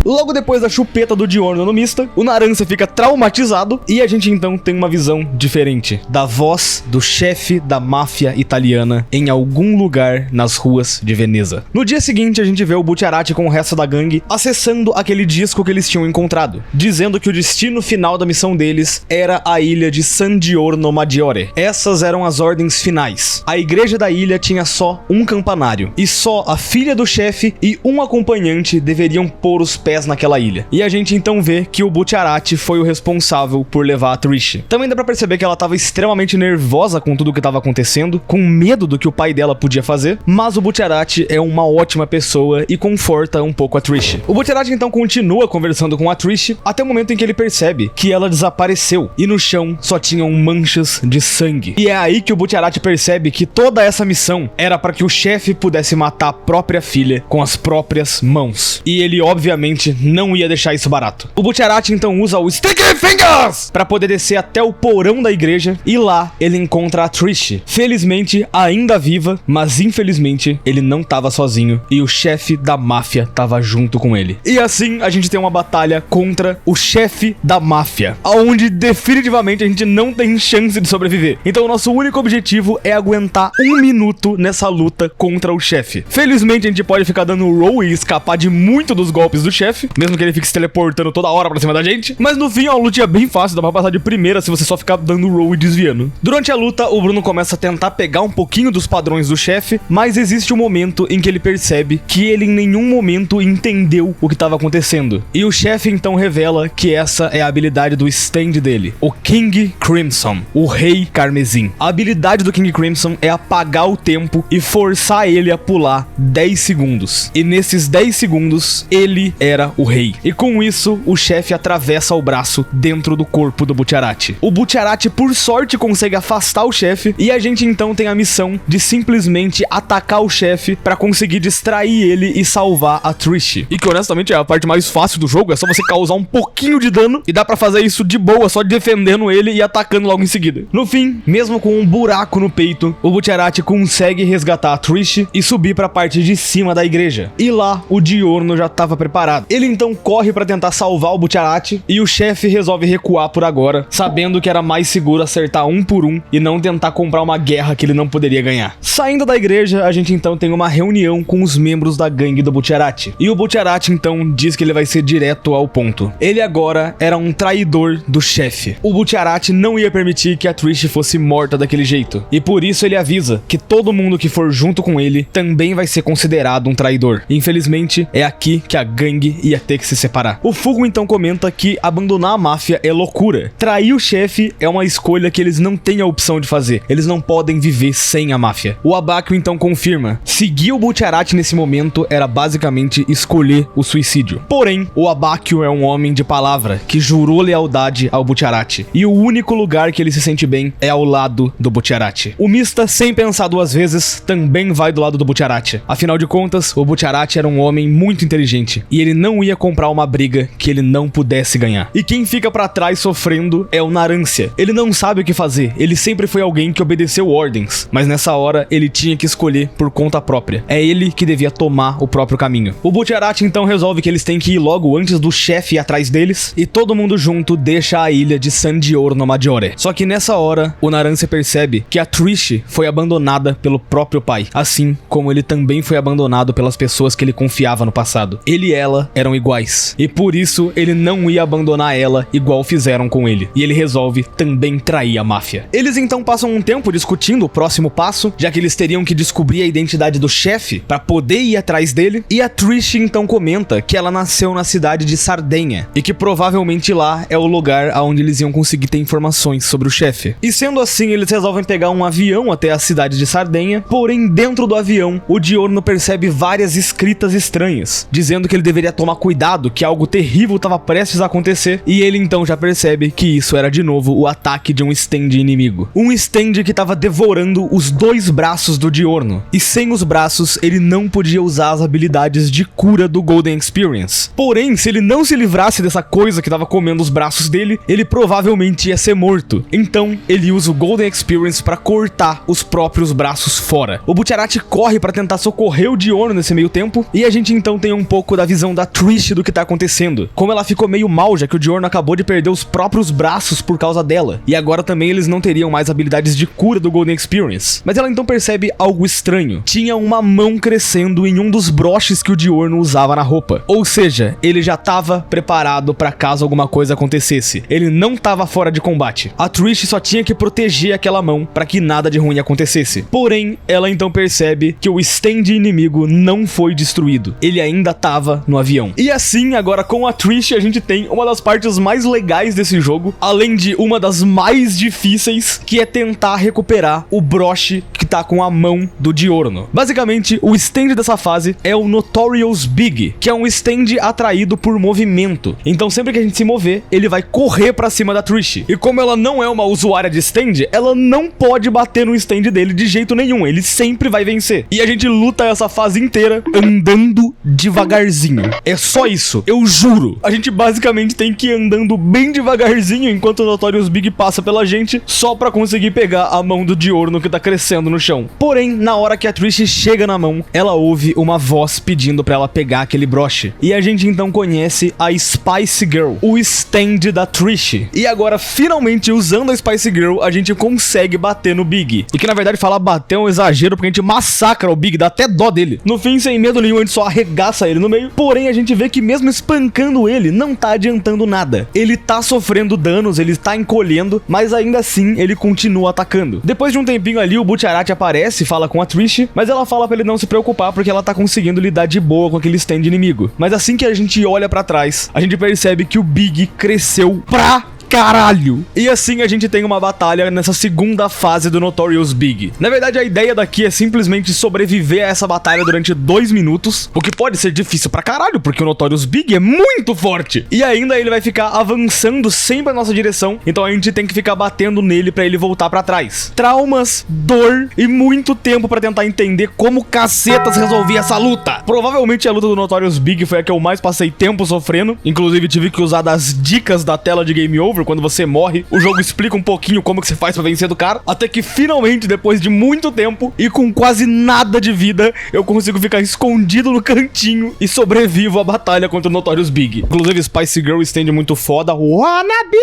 Logo depois da chupeta do Diorno no Mista, o Narancia fica traumatizado e a gente então tem uma visão diferente da voz do chefe da máfia italiana em algum lugar nas ruas de Veneza. No dia seguinte, a gente vê o Bucciarati com o resto da gangue acessando aquele disco que eles tinham encontrado, dizendo que o destino final da missão deles era a ilha de San Giorno Maggiore. Essas eram as ordens finais. A igreja da ilha tinha só um campanário, e só a filha do chefe e um acompanhante deveriam pôr os pés naquela ilha. E a gente então vê que o Bucciarati foi o responsável por levar a Trish. Também dá pra perceber que ela tava extremamente nervosa com tudo que tava acontecendo, com medo do que o pai dela podia fazer, mas o Bucciarati é uma ótima pessoa e conforta um pouco a Trish. O Bucciarati então continua conversando com a Trish até o momento em que ele percebe que ela desapareceu e no chão só tinham manchas de sangue. E é aí que o Bucciarati percebe que toda essa missão era para que o chefe pudesse matar a própria filha com as próprias mãos. E ele obviamente não ia deixar isso barato. O Bucciarati então usa o Sticky Fingers para poder descer até o porão da igreja e lá ele encontra a Trish, felizmente ainda viva, mas infelizmente ele não tava sozinho e o chefe da máfia tava junto com ele. E assim a gente tem uma batalha contra o chefe da máfia, onde definitivamente a gente não tem chance de sobreviver. Então o nosso único objetivo é aguentar 1 minuto nessa luta contra o chefe. Felizmente a gente pode ficar dando roll e escapar de muito dos golpes do chefe, mesmo que ele fique se teleportando toda hora pra cima da gente. Mas no fim, a luta é bem fácil, dá pra passar de primeira se você só ficar dando roll e desviando. Durante a luta, o Bruno começa a tentar pegar um pouquinho dos padrões do chefe, mas existe um momento em que ele percebe que ele em nenhum momento entendeu o que estava acontecendo. E o chefe então revela que essa é a habilidade do stand dele, o King Crimson, o Rei Carmesim. A habilidade do King Crimson é apagar o tempo e forçar ele a pular 10 segundos. E nesses 10 segundos, ele era era o rei. E com isso, o chefe atravessa o braço dentro do corpo do Bucciarati. O Bucciarati, por sorte, consegue afastar o chefe e a gente então tem a missão de simplesmente atacar o chefe pra conseguir distrair ele e salvar a Trish. E que honestamente é a parte mais fácil do jogo, é só você causar um pouquinho de dano e dá pra fazer isso de boa, só defendendo ele e atacando logo em seguida. No fim, mesmo com um buraco no peito, o Bucciarati consegue resgatar a Trish e subir pra parte de cima da igreja. E lá, o Diorno já tava preparado. Ele então corre pra tentar salvar o Bucciarati e o chefe resolve recuar por agora, sabendo que era mais seguro acertar um por um e não tentar comprar uma guerra que ele não poderia ganhar. Saindo da igreja, a gente então tem uma reunião com os membros da gangue do Bucciarati. E o Bucciarati então diz que ele vai ser direto ao ponto. Ele agora era um traidor do chefe. O Bucciarati não ia permitir que a Trish fosse morta daquele jeito. E por isso ele avisa que todo mundo que for junto com ele também vai ser considerado um traidor. Infelizmente, é aqui que a gangue ia ter que se separar. O Fugo então comenta que abandonar a máfia é loucura. Trair o chefe é uma escolha que eles não têm a opção de fazer. Eles não podem viver sem a máfia. O Abáquio então confirma. Seguir o Bucciarati nesse momento era basicamente escolher o suicídio. Porém, o Abáquio é um homem de palavra que jurou lealdade ao Bucciarati. E o único lugar que ele se sente bem é ao lado do Bucciarati. O Mista, sem pensar duas vezes, também vai do lado do Bucciarati. Afinal de contas, o Bucciarati era um homem muito inteligente e ele não ia comprar uma briga que ele não pudesse ganhar. E quem fica pra trás sofrendo é o Narancia. Ele não sabe o que fazer, ele sempre foi alguém que obedeceu ordens, mas nessa hora ele tinha que escolher por conta própria. É ele que devia tomar o próprio caminho. O Bucciarati então resolve que eles têm que ir logo antes do chefe ir atrás deles e todo mundo junto deixa a ilha de San Diorno Maggiore. Só que nessa hora, o Narancia percebe que a Trish foi abandonada pelo próprio pai, assim como ele também foi abandonado pelas pessoas que ele confiava no passado. Ele e ela eram iguais, e por isso ele não ia abandonar ela igual fizeram com ele, e ele resolve também trair a máfia. Eles então passam um tempo discutindo o próximo passo, já que eles teriam que descobrir a identidade do chefe pra poder ir atrás dele, e a Trish então comenta que ela nasceu na cidade de Sardenha, e que provavelmente lá é o lugar onde eles iam conseguir ter informações sobre o chefe. E sendo assim, eles resolvem pegar um avião até a cidade de Sardenha, porém dentro do avião, o Diorno percebe várias escritas estranhas, dizendo que ele deveria tomar cuidado, que algo terrível estava prestes a acontecer, e ele então já percebe que isso era de novo o ataque de um stand inimigo. Um stand que estava devorando os dois braços do Diorno, e sem os braços ele não podia usar as habilidades de cura do Golden Experience. Porém, se ele não se livrasse dessa coisa que estava comendo os braços dele, ele provavelmente ia ser morto. Então, ele usa o Golden Experience para cortar os próprios braços fora. O Bucciarati corre para tentar socorrer o Diorno nesse meio tempo, e a gente então tem um pouco da visão da Trish do que tá acontecendo. Como ela ficou meio mal, já que o Diorno acabou de perder os próprios braços por causa dela. E agora também eles não teriam mais habilidades de cura do Golden Experience. Mas ela então percebe algo estranho. Tinha uma mão crescendo em um dos broches que o Diorno usava na roupa. Ou seja, ele já tava preparado para caso alguma coisa acontecesse. Ele não tava fora de combate. A Trish só tinha que proteger aquela mão para que nada de ruim acontecesse. Porém, ela então percebe que o stand inimigo não foi destruído. Ele ainda tava no avião. E assim, agora com a Trish, a gente tem uma das partes mais legais desse jogo, além de uma das mais difíceis, que é tentar recuperar o broche que tá com a mão do Diorno. Basicamente, o stand dessa fase é o Notorious Big, que é um stand atraído por movimento. Então sempre que a gente se mover, ele vai correr pra cima da Trish. E como ela não é uma usuária de stand, ela não pode bater no stand dele de jeito nenhum. Ele sempre vai vencer. E a gente luta essa fase inteira andando devagarzinho. É só isso, eu juro. A gente basicamente tem que ir andando bem devagarzinho enquanto o Notorious Big passa pela gente, só pra conseguir pegar a mão do Diorno que tá crescendo no chão. Porém, na hora que a Trish chega na mão, ela ouve uma voz pedindo pra ela pegar aquele broche. E a gente então conhece a Spice Girl, o stand da Trish. E agora, finalmente, usando a Spice Girl, a gente consegue bater no Big. E que na verdade falar bater é um exagero, porque a gente massacra o Big, dá até dó dele. No fim, sem medo nenhum, a gente só arregaça ele no meio. Porém, a gente vê que mesmo espancando ele, não tá adiantando nada. Ele tá sofrendo danos, ele tá encolhendo, mas ainda assim, ele continua atacando. Depois de um tempinho ali, o Bucciarati aparece e fala com a Trish, mas ela fala pra ele não se preocupar, porque ela tá conseguindo lidar de boa com aquele stand inimigo. Mas assim que a gente olha pra trás, a gente percebe que o Big cresceu pra caralho. E assim a gente tem uma batalha nessa segunda fase do Notorious Big. Na verdade, a ideia daqui é simplesmente sobreviver a essa batalha durante 2 minutos, o que pode ser difícil pra caralho, porque o Notorious Big é muito forte. E ainda ele vai ficar avançando sempre na nossa direção, então a gente tem que ficar batendo nele pra ele voltar pra trás. Traumas, dor e muito tempo pra tentar entender como cacetas resolver essa luta. Provavelmente a luta do Notorious Big foi a que eu mais passei tempo sofrendo, inclusive tive que usar das dicas da tela de Game Over. Quando você morre, o jogo explica um pouquinho como que você faz pra vencer do cara, até que finalmente, depois de muito tempo e com quase nada de vida, eu consigo ficar escondido no cantinho e sobrevivo à batalha contra o Notorious Big. Inclusive Spicy Girl stand muito foda. Wannabe.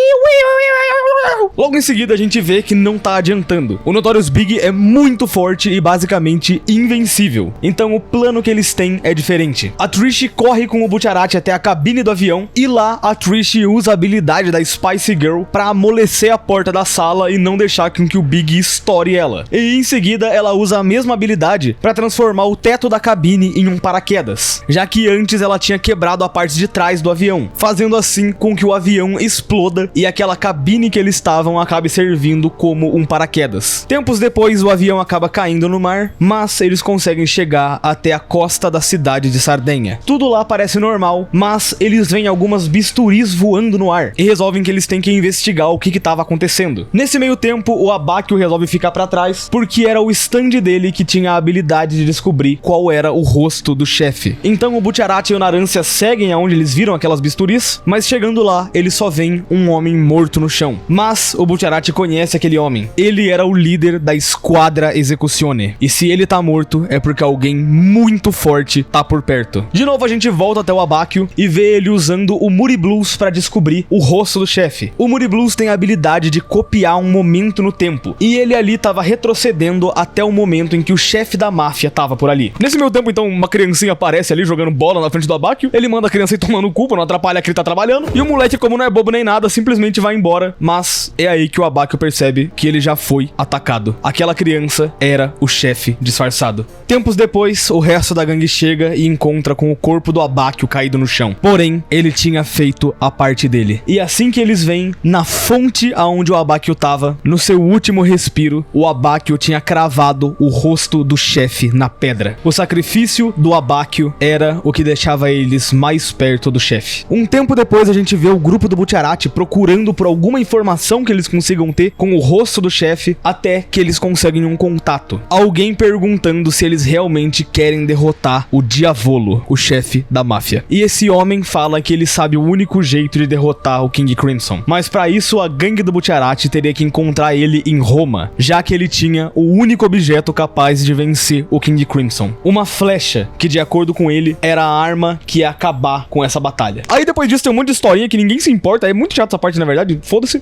Logo em seguida a gente vê que não tá adiantando. O Notorious Big é muito forte e basicamente invencível. Então o plano que eles têm é diferente. A Trish corre com o Butcherati até a cabine do avião e lá a Trish usa a habilidade da Spicy Girl pra amolecer a porta da sala e não deixar com que o Big estoure ela. E em seguida ela usa a mesma habilidade pra transformar o teto da cabine em um paraquedas, já que antes ela tinha quebrado a parte de trás do avião, fazendo assim com que o avião exploda e aquela cabine que eles estavam acabe servindo como um paraquedas. Tempos depois o avião acaba caindo no mar, mas eles conseguem chegar até a costa da cidade de Sardenha. Tudo lá parece normal, mas eles veem algumas bisturis voando no ar e resolvem que eles têm que investigar o que estava acontecendo. Nesse meio tempo, o Abakio resolve ficar pra trás porque era o stand dele que tinha a habilidade de descobrir qual era o rosto do chefe. Então o Butcherati e o Narancia seguem aonde eles viram aquelas bisturis, mas chegando lá, eles só veem um homem morto no chão. Mas o Butcherati conhece aquele homem. Ele era o líder da Squadra Execuzione. E se ele tá morto, é porque alguém muito forte tá por perto. De novo a gente volta até o Abakio e vê ele usando o Moody Blues pra descobrir o rosto do chefe. O Moody Blues tem a habilidade de copiar um momento no tempo, e ele ali tava retrocedendo até o momento em que o chefe da máfia tava por ali. Nesse meio tempo, então, uma criancinha aparece ali jogando bola na frente do Abakio. Ele manda a criança ir tomando cu pra não atrapalhar que ele tá trabalhando, e o moleque, como não é bobo nem nada, simplesmente vai embora. Mas é aí que o Abakio percebe que ele já foi atacado. Aquela criança era o chefe disfarçado. Tempos depois, o resto da gangue chega e encontra com o corpo do Abakio caído no chão. Porém, ele tinha feito a parte dele. E assim que eles vêm na fonte aonde o Abakio tava, no seu último respiro, o Abakio tinha cravado o rosto do chefe na pedra. O sacrifício do Abakio era o que deixava eles mais perto do chefe. Um tempo depois, a gente vê o grupo do Butcherati procurando por alguma informação que eles consigam ter com o rosto do chefe, até que eles conseguem um contato. Alguém perguntando se eles realmente querem derrotar o Diavolo, o chefe da máfia. E esse homem fala que ele sabe o único jeito de derrotar o King Crimson. Mas para isso, a gangue do Butcherati teria que encontrar ele em Roma, já que ele tinha o único objeto capaz de vencer o King Crimson. Uma flecha, que de acordo com ele, era a arma que ia acabar com essa batalha. Aí depois disso tem um monte de historinha que ninguém se importa, é muito chato essa parte na verdade, foda-se.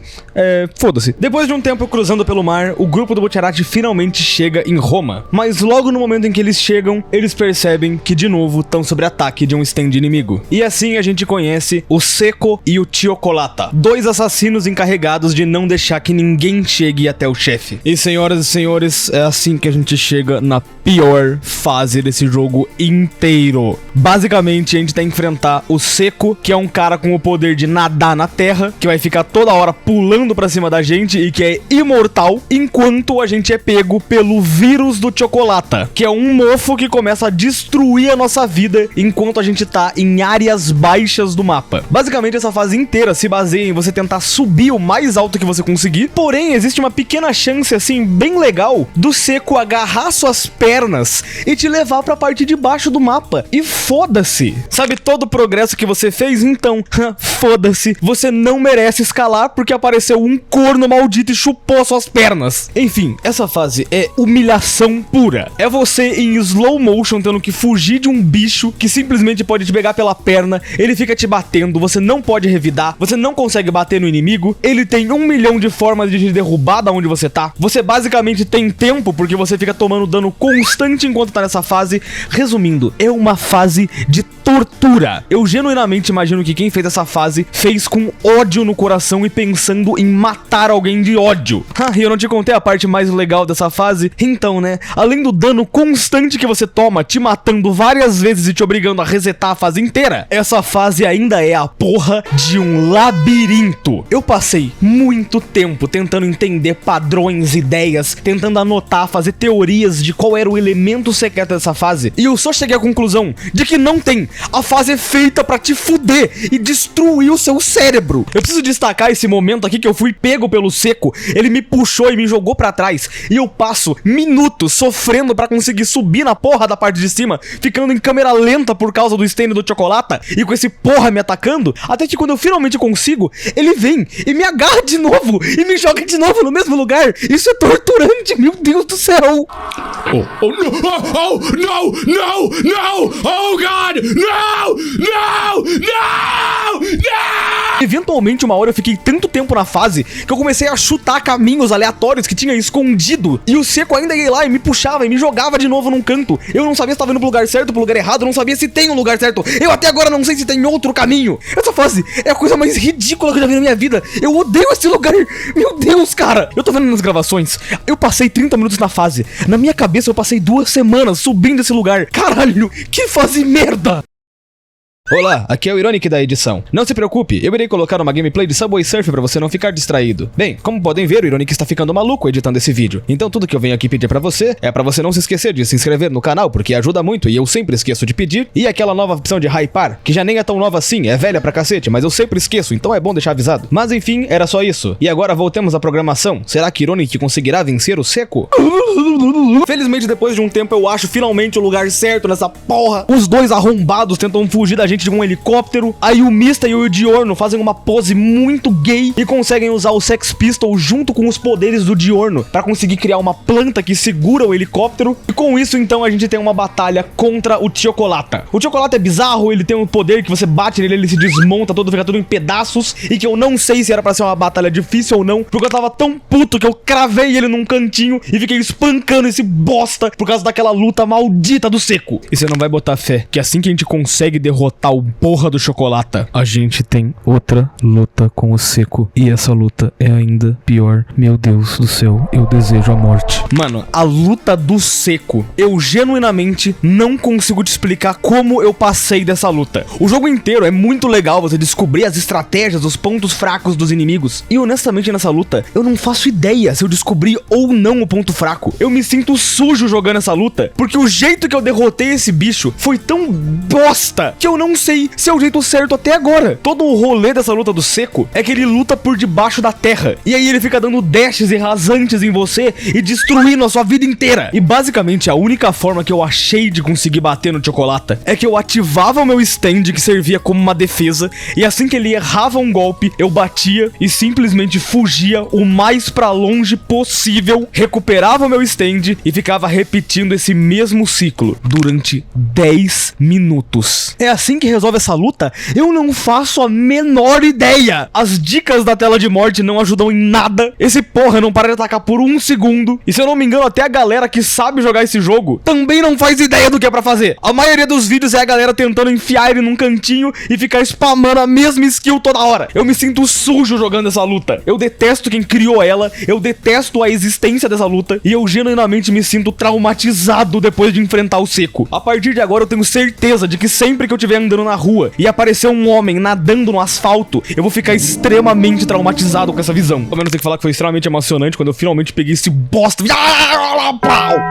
Foda-se. Depois de um tempo cruzando pelo mar, o grupo do Butcherati finalmente chega em Roma. Mas logo no momento em que eles chegam, eles percebem que de novo estão sob ataque de um stand inimigo. E assim a gente conhece o Seco e o Cioccolata, dois assassinos encarregados de não deixar que ninguém chegue até o chefe. E senhoras e senhores, é assim que a gente chega na pior fase desse jogo inteiro. Basicamente, a gente tem que enfrentar o Seco, que é um cara com o poder de nadar na terra, que vai ficar toda hora pulando pra cima da gente e que é imortal, enquanto a gente é pego pelo vírus do Cioccolata, que é um mofo que começa a destruir a nossa vida enquanto a gente tá em áreas baixas do mapa. Basicamente, essa fase inteira se baseia em você tentar subir o mais alto que você conseguir, porém, existe uma pequena chance, assim, bem legal, do Seco agarrar suas pernas e te levar pra parte de baixo do mapa. E foda-se! Sabe todo o progresso que você fez? Então, foda-se, você não merece escalar porque apareceu um corno maldito e chupou suas pernas. Enfim, essa fase é humilhação pura. É você em slow motion tendo que fugir de um bicho que simplesmente pode te pegar pela perna, ele fica te batendo, você não pode revidar, você não consegue bater no inimigo, ele tem 1 milhão de formas de te derrubar da onde você tá, você basicamente tem tempo porque você fica tomando dano constante enquanto tá nessa fase. Resumindo, é uma fase de tortura. Eu genuinamente imagino que quem fez essa fase fez com ódio no coração e pensando em matar alguém de ódio. E eu não te contei a parte mais legal dessa fase? Então, né, além do dano constante que você toma, te matando várias vezes e te obrigando a resetar a fase inteira, essa fase ainda é a porra de um labirinto. muito. Eu passei muito tempo tentando entender padrões, ideias, tentando anotar, fazer teorias de qual era o elemento secreto dessa fase. E eu só cheguei à conclusão de que não tem. A fase é feita pra te fuder e destruir o seu cérebro. Eu preciso destacar esse momento aqui que eu fui pego pelo seco. Ele me puxou e me jogou pra trás. E eu passo minutos sofrendo pra conseguir subir na porra da parte de cima, ficando em câmera lenta por causa do stand do chocolate e com esse porra me atacando, até que quando eu finalmente consigo, ele vem e me agarra de novo e me joga de novo no mesmo lugar. Isso é torturante, meu Deus do céu.
Oh no! Oh no! No! No! Oh God! No! No! No! No!
Eventualmente, uma hora eu fiquei tanto tempo na fase que eu comecei a chutar caminhos aleatórios que tinha escondido. E o seco ainda ia lá e me puxava e me jogava de novo num canto. Eu não sabia se estava indo pro lugar certo ou pro lugar errado, eu não sabia se tem um lugar certo. Eu até agora não sei se tem outro caminho. Essa fase é a coisa mais ridícula que eu já vi na minha vida. Eu odeio esse lugar. Meu Deus, cara. Eu tô vendo nas gravações. Eu passei 30 minutos na fase. Na minha cabeça eu passei 2 semanas subindo esse lugar. Caralho, que fase merda. Olá, aqui é o Ironic da edição. Não se preocupe, eu irei colocar uma gameplay de Subway Surf pra você não ficar distraído. Bem, como podem ver, o Ironic está ficando maluco editando esse vídeo. Então tudo que eu venho aqui pedir pra você é pra você não se esquecer de se inscrever no canal, porque ajuda muito e eu sempre esqueço de pedir. E aquela nova opção de hypar, que já nem é tão nova assim, é velha pra cacete, mas eu sempre esqueço, então é bom deixar avisado. Mas enfim, era só isso. E agora voltemos à programação. Será que Ironic conseguirá vencer o seco? Felizmente, depois de um tempo, eu acho finalmente o lugar certo nessa porra. Os dois arrombados tentam fugir da gente de um helicóptero. Aí o Mista e o Diorno fazem uma pose muito gay e conseguem usar o Sex Pistol junto com os poderes do Diorno pra conseguir criar uma planta que segura o helicóptero. E com isso, então, a gente tem uma batalha contra o Chocolata. O Chocolata é bizarro, ele tem um poder que você bate nele, ele se desmonta todo, fica tudo em pedaços. E que eu não sei se era pra ser uma batalha difícil ou não, porque eu tava tão puto que eu cravei ele num cantinho e fiquei espancando esse bosta por causa daquela luta maldita do seco. E você não vai botar fé que assim que a gente consegue derrotar o porra do Chocolata, a gente tem outra luta com o seco. E essa luta é ainda pior. Meu Deus do céu, eu desejo a morte. Mano, a luta do seco, eu genuinamente não consigo te explicar como eu passei dessa luta. O jogo inteiro é muito legal você descobrir as estratégias, os pontos fracos dos inimigos. E honestamente nessa luta, eu não faço ideia se eu descobri ou não o ponto fraco. Eu me sinto sujo jogando essa luta, porque o jeito que eu derrotei esse bicho foi tão bosta que eu não sei se é o jeito certo até agora. Todo o rolê dessa luta do seco é que ele luta por debaixo da terra, e aí ele fica dando dashes e rasantes em você e destruindo a sua vida inteira. E basicamente a única forma que eu achei de conseguir bater no Chocolata é que eu ativava o meu stand, que servia como uma defesa, e assim que ele errava um golpe, eu batia e simplesmente fugia o mais pra longe possível, recuperava o meu stand e ficava repetindo esse mesmo ciclo durante 10 minutos. É assim que resolve essa luta? Eu não faço a menor ideia. As dicas da tela de morte não ajudam em nada. Esse porra não para de atacar por 1 segundo. E se eu não me engano, até a galera que sabe jogar esse jogo também não faz ideia do que é pra fazer. A maioria dos vídeos é a galera tentando enfiar ele num cantinho e ficar spamando a mesma skill toda hora. Eu me sinto sujo jogando essa luta. Eu detesto quem criou ela. Eu detesto a existência dessa luta. E eu genuinamente me sinto traumatizado depois de enfrentar o seco. A partir de agora eu tenho certeza de que sempre que eu estiver andando na rua e aparecer um homem nadando no asfalto, eu vou ficar extremamente traumatizado com essa visão. Ao menos tem que falar que foi extremamente emocionante quando eu finalmente peguei esse bosta.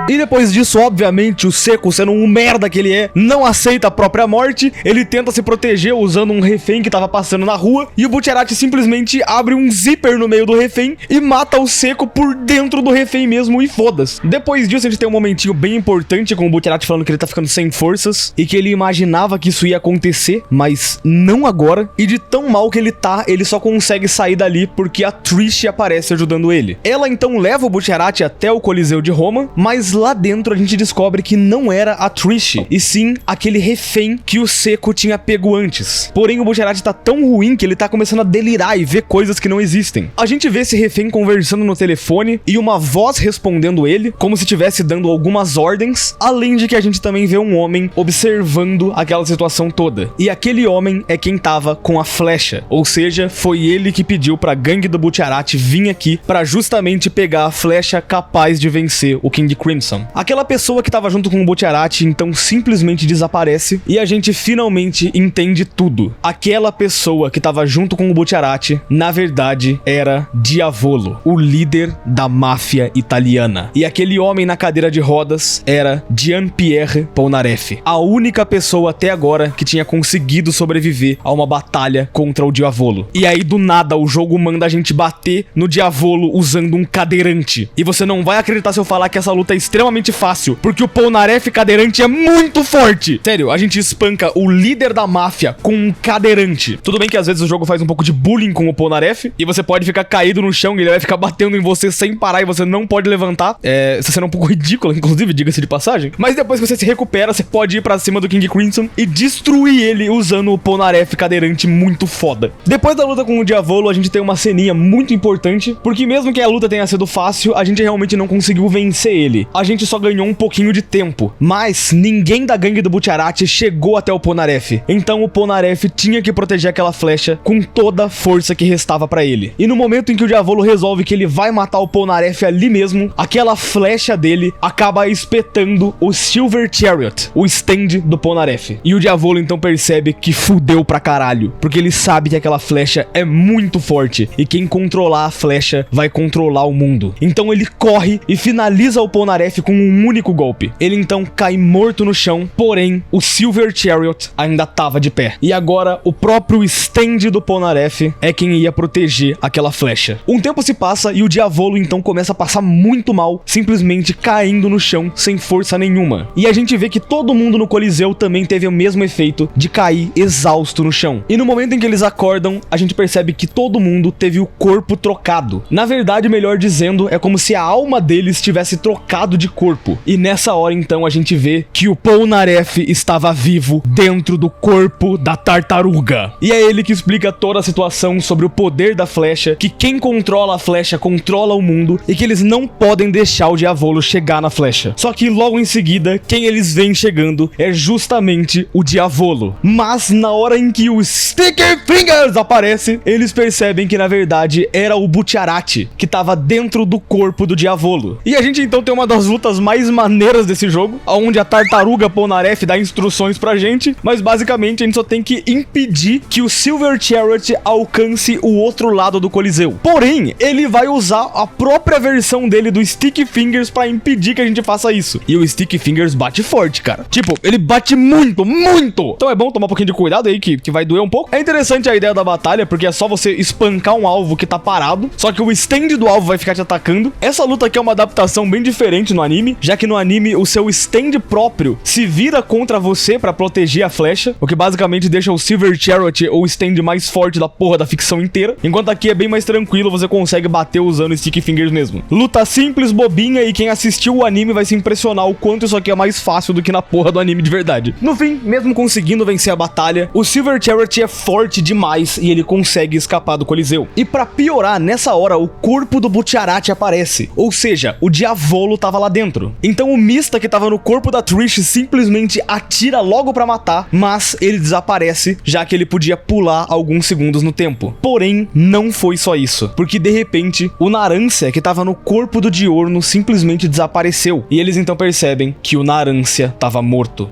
E depois disso, obviamente, o seco, sendo um merda que ele é, não aceita a própria morte. Ele tenta se proteger usando um refém que tava passando na rua, e o Bucherati simplesmente abre um zíper no meio do refém e mata o seco por dentro do refém mesmo, e foda-se. Depois disso, a gente tem um momentinho bem importante com o Bucherati falando que ele tá ficando sem forças e que ele imaginava que isso ia acontecer, mas não agora. E de tão mal que ele tá, ele só consegue sair dali porque a Trish aparece ajudando ele. Ela então leva o Bucherati até o Coliseu de Roma, mas lá dentro a gente descobre que não era a Trish, e sim aquele refém que o seco tinha pego antes. Porém, o Bucherati tá tão ruim que ele tá começando a delirar e ver coisas que não existem. A gente vê esse refém conversando no telefone e uma voz respondendo ele, como se estivesse dando algumas ordens, além de que a gente também vê um homem observando aquela situação toda toda. E aquele homem é quem tava com a flecha, ou seja, foi ele que pediu pra gangue do Bucciarati vir aqui pra justamente pegar a flecha capaz de vencer o King Crimson. Aquela pessoa que tava junto com o Bucciarati então simplesmente desaparece e a gente finalmente entende tudo. Aquela pessoa que tava junto com o Bucciarati, na verdade, era Diavolo, o líder da máfia italiana. E aquele homem na cadeira de rodas era Gian-Pierre Polnareff, a única pessoa até agora que tinha conseguido sobreviver a uma batalha contra o Diavolo. E aí do nada o jogo manda a gente bater no Diavolo usando um cadeirante. E você não vai acreditar se eu falar que essa luta é extremamente fácil, porque o Polnareff cadeirante é muito forte. Sério, a gente espanca o líder da máfia com um cadeirante. Tudo bem que às vezes o jogo faz um pouco de bullying com o Polnareff e você pode ficar caído no chão e ele vai ficar batendo em você sem parar e você não pode levantar. Isso será um pouco ridículo, inclusive, diga-se de passagem. Mas depois que você se recupera, você pode ir pra cima do King Crimson e destruir ele usando o Polnareff cadeirante muito foda. Depois da luta com o Diavolo, a gente tem uma ceninha muito importante, porque mesmo que a luta tenha sido fácil, a gente realmente não conseguiu vencer ele. A gente só ganhou um pouquinho de tempo. Mas ninguém da gangue do Bucciarati chegou até o Polnareff. Então o Polnareff tinha que proteger aquela flecha com toda a força que restava pra ele. E no momento em que o Diavolo resolve que ele vai matar o Polnareff ali mesmo, aquela flecha dele acaba espetando o Silver Chariot, o stand do Polnareff. E o Diavolo então percebe que fudeu pra caralho, porque ele sabe que aquela flecha é muito forte e quem controlar a flecha vai controlar o mundo. Então ele corre e finaliza o Polnareff com um único golpe. Ele então cai morto no chão, porém o Silver Chariot ainda tava de pé. E agora o próprio stand do Polnareff é quem ia proteger aquela flecha. Um tempo se passa e o Diavolo então começa a passar muito mal, simplesmente caindo no chão sem força nenhuma. E a gente vê que todo mundo no Coliseu também teve o mesmo efeito de cair exausto no chão. E no momento em que eles acordam, a gente percebe que todo mundo teve o corpo trocado. Na verdade, melhor dizendo, é como se a alma deles tivesse trocado de corpo. E nessa hora então a gente vê que o Polnareff estava vivo dentro do corpo da tartaruga. E é ele que explica toda a situação sobre o poder da flecha, que quem controla a flecha controla o mundo e que eles não podem deixar o Diavolo chegar na flecha. Só que logo em seguida, quem eles veem chegando é justamente o Diavolo. Mas na hora em que o Sticky Fingers aparece, eles percebem que na verdade era o Bucciarati que tava dentro do corpo do Diavolo. E a gente então tem uma das lutas mais maneiras desse jogo, onde a tartaruga Polnareff dá instruções pra gente, mas basicamente a gente só tem que impedir que o Silver Chariot alcance o outro lado do Coliseu. Porém, ele vai usar a própria versão dele do Sticky Fingers pra impedir que a gente faça isso. E o Sticky Fingers bate forte, cara. Tipo, ele bate muito, muito! Então é bom tomar um pouquinho de cuidado aí, que vai doer um pouco. É interessante a ideia da batalha, porque é só você espancar um alvo que tá parado, só que o stand do alvo vai ficar te atacando. Essa luta aqui é uma adaptação bem diferente no anime, já que no anime o seu stand próprio se vira contra você pra proteger a flecha, o que basicamente deixa o Silver Chariot ou o stand mais forte da porra da ficção inteira, enquanto aqui é bem mais tranquilo, você consegue bater usando Sticky Fingers mesmo. Luta simples, bobinha, e quem assistiu o anime vai se impressionar o quanto isso aqui é mais fácil do que na porra do anime de verdade. No fim, mesmo conseguindo vencer a batalha, o Silver Chariot é forte demais e ele consegue escapar do Coliseu. E pra piorar, nessa hora o corpo do Bucciarati aparece, ou seja, o Diavolo tava lá dentro. Então o Mista que tava no corpo da Trish simplesmente atira logo pra matar, mas ele desaparece, já que ele podia pular alguns segundos no tempo. Porém, não foi só isso, porque de repente o Narancia que tava no corpo do Diorno simplesmente desapareceu, e eles então percebem que o Narancia tava morto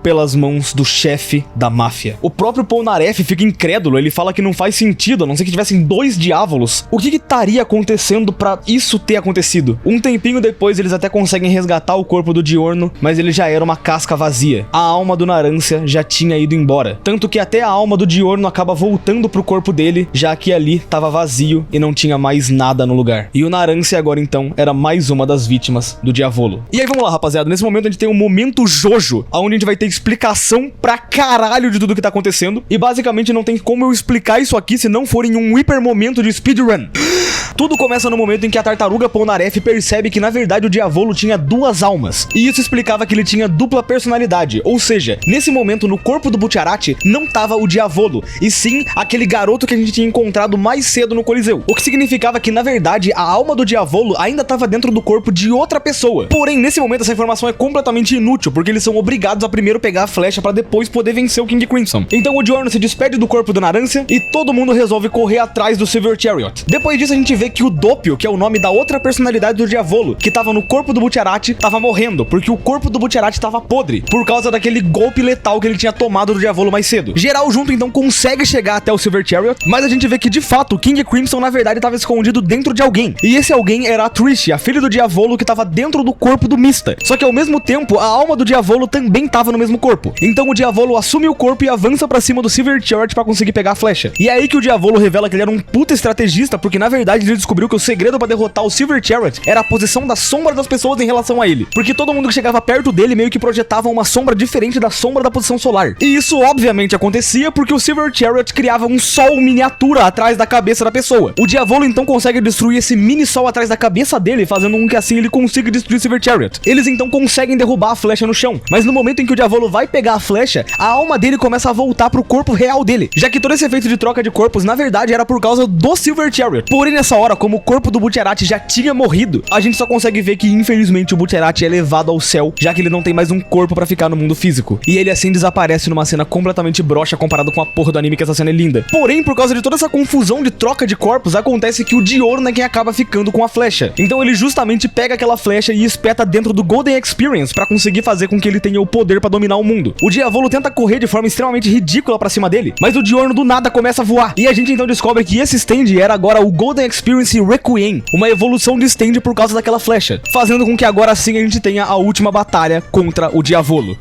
pelas mãos do chefe da máfia. O próprio Polnareff fica incrédulo, ele fala que não faz sentido, a não ser que tivessem dois Diavolos. O que estaria acontecendo pra isso ter acontecido? Um tempinho depois eles até conseguem resgatar o corpo do Diorno, mas ele já era uma casca vazia. A alma do Narancia já tinha ido embora, tanto que até a alma do Diorno acaba voltando pro corpo dele, já que ali tava vazio e não tinha mais nada no lugar. E o Narancia agora então era mais uma das vítimas do Diavolo. E aí vamos lá, rapaziada, nesse momento a gente tem um momento Jojo, onde a gente vai ter explicação pra caralho de tudo que tá acontecendo, e basicamente não tem como eu explicar isso aqui se não for em um hiper momento de speedrun. Tudo começa no momento em que a tartaruga Polnareff percebe que na verdade o Diavolo tinha duas almas, e isso explicava que ele tinha dupla personalidade, ou seja, nesse momento no corpo do Bucciarati não tava o Diavolo, e sim aquele garoto que a gente tinha encontrado mais cedo no Coliseu, o que significava que na verdade a alma do Diavolo ainda estava dentro do corpo de outra pessoa. Porém, nesse momento essa informação é completamente inútil, porque eles são obrigados a primeiro pegar a flecha para depois poder vencer o King Crimson. Então o Diorno se despede do corpo do Narancia e todo mundo resolve correr atrás do Silver Chariot. Depois disso a gente vê que o Doppio, que é o nome da outra personalidade do Diavolo, que tava no corpo do Bucciarati, tava morrendo, porque o corpo do Bucciarati tava podre, por causa daquele golpe letal que ele tinha tomado do Diavolo mais cedo. Geral junto então consegue chegar até o Silver Chariot, mas a gente vê que de fato o King Crimson na verdade tava escondido dentro de alguém, e esse alguém era a Trish, a filha do Diavolo, que tava dentro do corpo do Mista. Só que ao mesmo tempo a alma do Diavolo também tava no mesmo corpo. Então o Diavolo assume o corpo e avança pra cima do Silver Chariot pra conseguir pegar a flecha. E é aí que o Diavolo revela que ele era um puta estrategista, porque na verdade ele descobriu que o segredo pra derrotar o Silver Chariot era a posição da sombra das pessoas em relação a ele, porque todo mundo que chegava perto dele meio que projetava uma sombra diferente da sombra da posição solar. E isso obviamente acontecia porque o Silver Chariot criava um sol miniatura atrás da cabeça da pessoa. O Diavolo então consegue destruir esse mini sol atrás da cabeça dele, fazendo com que assim ele consiga destruir o Silver Chariot. Eles então conseguem derrubar a flecha no chão, mas no momento em que o Diavolo vai pegar a flecha, a alma dele começa a voltar pro corpo real dele, já que todo esse efeito de troca de corpos na verdade era por causa do Silver Chariot. Porém nessa hora, como o corpo do Bucciarati já tinha morrido, a gente só consegue ver que infelizmente o Bucciarati é levado ao céu, já que ele não tem mais um corpo pra ficar no mundo físico, e ele assim desaparece numa cena completamente broxa comparado com a porra do anime, que essa cena é linda. Porém, por causa de toda essa confusão de troca de corpos, acontece que o Diorno é quem acaba ficando com a flecha. Então ele justamente pega aquela flecha e espeta dentro do Golden Experience pra conseguir fazer com que ele tenha o poder pra dominar o mundo. O Diavolo tenta correr de forma extremamente ridícula pra cima dele, mas o Diorno do nada começa a voar, e a gente então descobre que esse stand era agora o Golden Experience Requiem, uma evolução de stand por causa daquela flecha, fazendo com que agora sim a gente tenha a última batalha contra o Diavolo.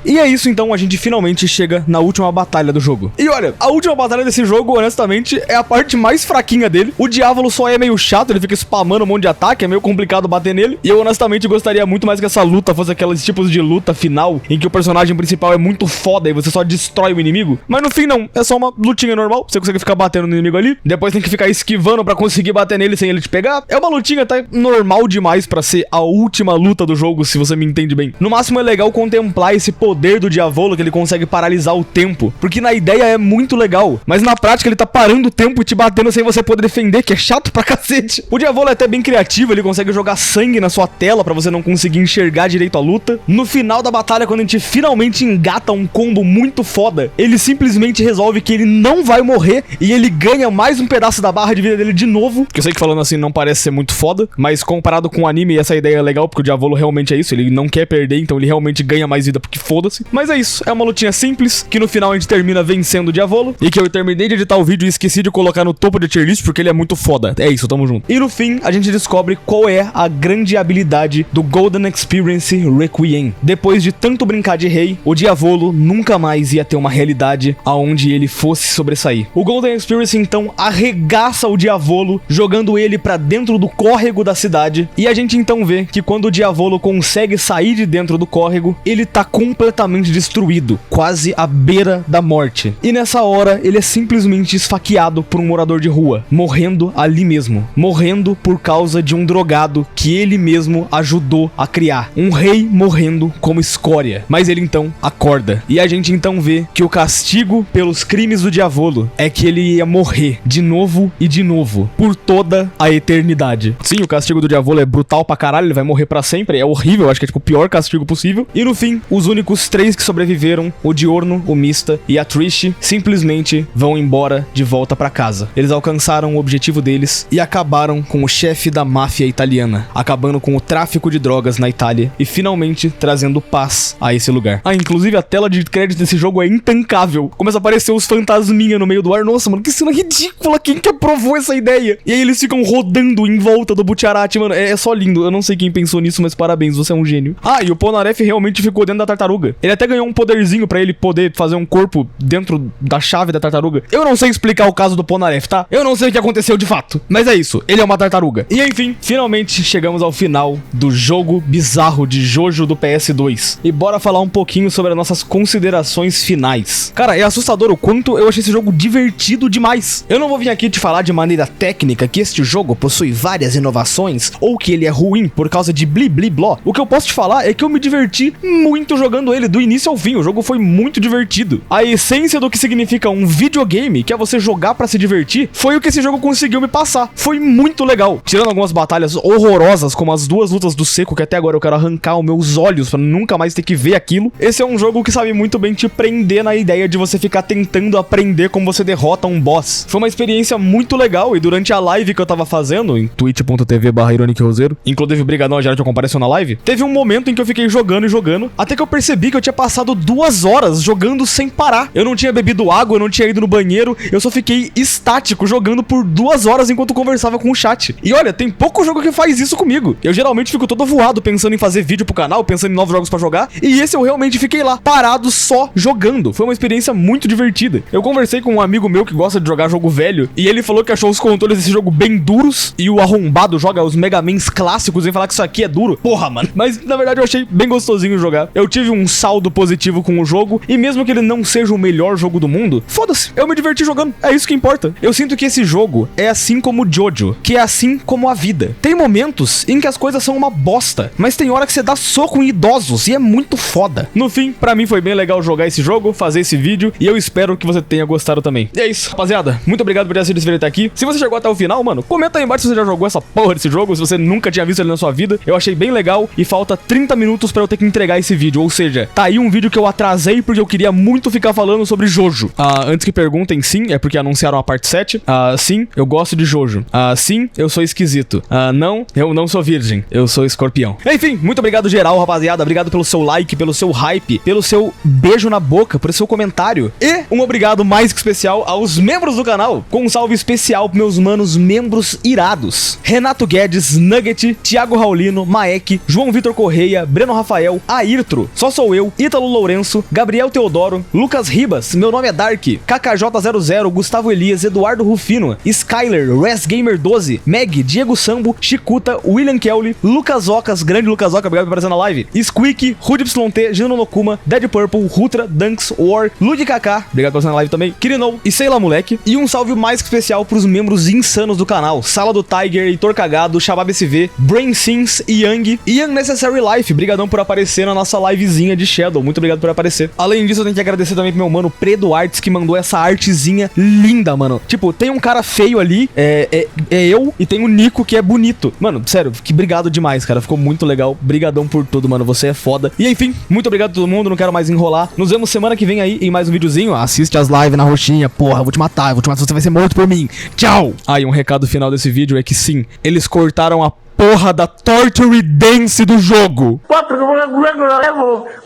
E é isso então, a gente finalmente chega na última batalha do jogo. E olha, a última batalha desse jogo, honestamente, é a parte mais fraquinha dele. O Diavolo só é meio chato, ele fica spamando um monte de ataque, é meio complicado bater nele, e eu honestamente gostaria muito mais que essa luta fosse aqueles tipos de luta final, em que o personagem principal é muito foda e você só destrói o inimigo. Mas no fim não, é só uma lutinha normal, você consegue ficar batendo no inimigo ali, depois tem que ficar esquivando pra conseguir bater nele sem ele te pegar. É uma lutinha até normal demais pra ser a última luta do jogo, se você me entende bem. No máximo é legal contemplar esse poder do Diavolo, que ele consegue paralisar o tempo, porque na ideia é muito legal, mas na prática ele tá parando o tempo e te batendo sem você poder defender, que é chato pra cacete. O Diavolo é até bem criativo, ele consegue jogar sangue na sua tela pra você não conseguir enxergar direito a luta. No final da batalha, quando a gente finalmente engata um combo muito foda, ele simplesmente resolve que ele não vai morrer e ele ganha mais um pedaço da barra de vida dele de novo, que eu sei que falando assim não parece ser muito foda, mas comparado com o anime essa ideia é legal, porque o Diavolo realmente é isso, ele não quer perder, então ele realmente ganha mais vida porque foda-se. Mas é isso, é uma lutinha simples, que no final a gente termina vencendo o Diavolo, e que eu terminei de editar o vídeo e esqueci de colocar no topo de tier list porque ele é muito foda. É isso, tamo junto. E no fim, a gente descobre qual é a grande habilidade do Golden Experience Requiem. Depois de tanto brincar de rei, o Diavolo nunca mais ia ter uma realidade aonde ele fosse sobressair. O Golden Experience então arregaça o Diavolo, jogando ele pra dentro do córrego da cidade, e a gente então vê que quando o Diavolo consegue sair de dentro do córrego, ele tá completamente destruído, quase à beira da morte. E nessa hora, ele é simplesmente esfaqueado por um morador de rua, morrendo ali mesmo, morrendo por causa de um drogado que ele mesmo ajudou a criar. Um rei morrendo como escória. Mas ele então acorda, e a gente então vê que o castigo pelos crimes do Diavolo é que ele ia morrer de novo e de novo, por toda a eternidade. Sim, o castigo do Diavolo é brutal pra caralho, ele vai morrer pra sempre, é horrível, acho que é tipo o pior castigo possível. E no fim, os únicos três que sobreviveram, o Diorno, o Mista e a Trish, simplesmente vão embora de volta pra casa. Eles alcançaram o objetivo deles e acabaram com o chefe da máfia italiana, acabando com o tráfico de drogas na Itália e finalmente trazendo paz a esse lugar. Ah, inclusive a tela de crédito desse jogo é intancável. Começa a aparecer os fantasminha no meio do ar. Nossa, mano, que cena ridícula. Quem que aprovou essa ideia? E aí eles ficam rodando em volta do Bucciarati, mano. É só lindo. Eu não sei quem pensou nisso, mas parabéns, você é um gênio. Ah, e o Polnareff realmente ficou dentro da tartaruga. Ele até ganhou um poderzinho pra ele poder fazer um corpo dentro da chave da tartaruga. Eu não sei explicar o caso do Polnareff, tá? Eu não sei o que aconteceu de fato. Mas é isso, ele é uma tartaruga. E enfim, finalmente chegamos ao final do jogo bizarro de Jojo do PS2. E bora falar um pouquinho sobre as nossas considerações finais. Cara, é assustador o quanto eu achei esse jogo divertido demais. Eu não vou vir aqui te falar de maneira técnica significa que este jogo possui várias inovações ou que ele é ruim por causa de bli bli bló. O que eu posso te falar é que eu me diverti muito jogando ele do início ao fim. O jogo foi muito divertido. A essência do que significa um videogame, que é você jogar pra se divertir, foi o que esse jogo conseguiu me passar. Foi muito legal. Tirando algumas batalhas horrorosas, como as duas lutas do Seco, que até agora eu quero arrancar os meus olhos pra nunca mais ter que ver aquilo. Esse é um jogo que sabe muito bem te prender na ideia de você ficar tentando aprender como você derrota um boss. Foi uma experiência muito legal e durante a live que eu tava fazendo, em twitch.tv/ironiqueroseiro, inclusive brigadão a geral que compareceu na live, teve um momento em que eu fiquei jogando e jogando, até que eu percebi que eu tinha passado 2 horas jogando sem parar. Eu não tinha bebido água, eu não tinha ido no banheiro, eu só fiquei estático jogando por 2 horas enquanto conversava com o chat. E olha, tem pouco jogo que faz isso comigo. Eu geralmente fico todo voado pensando em fazer vídeo pro canal, pensando em novos jogos pra jogar, e esse eu realmente fiquei lá, parado só jogando. Foi uma experiência muito divertida. Eu conversei com um amigo meu que gosta de jogar jogo velho, e ele falou que achou os controles desse jogo bem duros, e o arrombado joga os Mega Mans clássicos e falar que isso aqui é duro. Porra, mano. Mas, na verdade, eu achei bem gostosinho jogar. Eu tive um saldo positivo com o jogo, e mesmo que ele não seja o melhor jogo do mundo, foda-se, eu me diverti jogando. É isso que importa. Eu sinto que esse jogo é assim como o Jojo, que é assim como a vida. Tem momentos em que as coisas são uma bosta, mas tem hora que você dá soco em idosos, e é muito foda. No fim, pra mim foi bem legal jogar esse jogo, fazer esse vídeo, e eu espero que você tenha gostado também. E é isso, rapaziada. Muito obrigado por ter assistido esse vídeo até aqui. Se você chegou até o final, mano, comenta aí embaixo se você já jogou essa porra desse jogo, se você nunca tinha visto ele na sua vida. Eu achei bem legal e falta 30 minutos pra eu ter que entregar esse vídeo, ou seja, tá aí um vídeo que eu atrasei porque eu queria muito ficar falando sobre Jojo. Antes que perguntem, sim, é porque anunciaram a parte 7. Sim, eu gosto de Jojo. Sim, eu sou esquisito. Não, eu não sou virgem, eu sou escorpião. Enfim, muito obrigado geral, rapaziada. Obrigado pelo seu like, pelo seu hype, pelo seu beijo na boca, pelo seu comentário. E um obrigado mais que especial aos membros do canal, com um salve especial pros meus manos membros irados: Renato Guedes, Nugget, Thiago Raulino, Maek, João Vitor Correia, Breno Rafael, Ayrtro, Só Sou Eu, Ítalo Lourenço, Gabriel Teodoro, Lucas Ribas, Meu Nome é Dark, KKJ00, Gustavo Elias, Eduardo Rufino, Skyler, Gamer 12, Meg, Diego Sambo, Chicuta, William Kelly, Lucas Ocas, grande Lucas Oca, obrigado por aparecer na live, Squeak, RudYT, Gino Nokuma, Dead Purple, Rutra, Dunks, War, Lud KK, obrigado por aparecer na live também, Kirinou e Sei lá Moleque. E um salve mais que especial pros membros insanos do canal: Sala do Tiger, Heitor Cagado, Shabab SV, Brain Sims, Yang e Unnecessary Life. Brigadão por aparecer na nossa livezinha de Shadow, muito obrigado por aparecer. Além disso, eu tenho que agradecer também pro meu mano Predo Arts, que mandou essa artezinha linda, mano. Tipo, tem um cara feio ali, é eu, e tem o Nico, que é bonito. Mano, sério, que obrigado demais, cara, ficou muito legal. Brigadão por tudo, mano, você é foda. E enfim, muito obrigado a todo mundo, não quero mais enrolar. Nos vemos semana que vem aí em mais um videozinho. Assiste as lives na roxinha, porra, eu vou te matar, você vai ser morto por mim. Tchau! E um recado final desse vídeo é que sim, eles cortaram a porra da Torture Dance do jogo.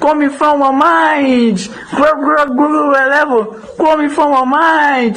Come from my mind. Level. Come from my mind.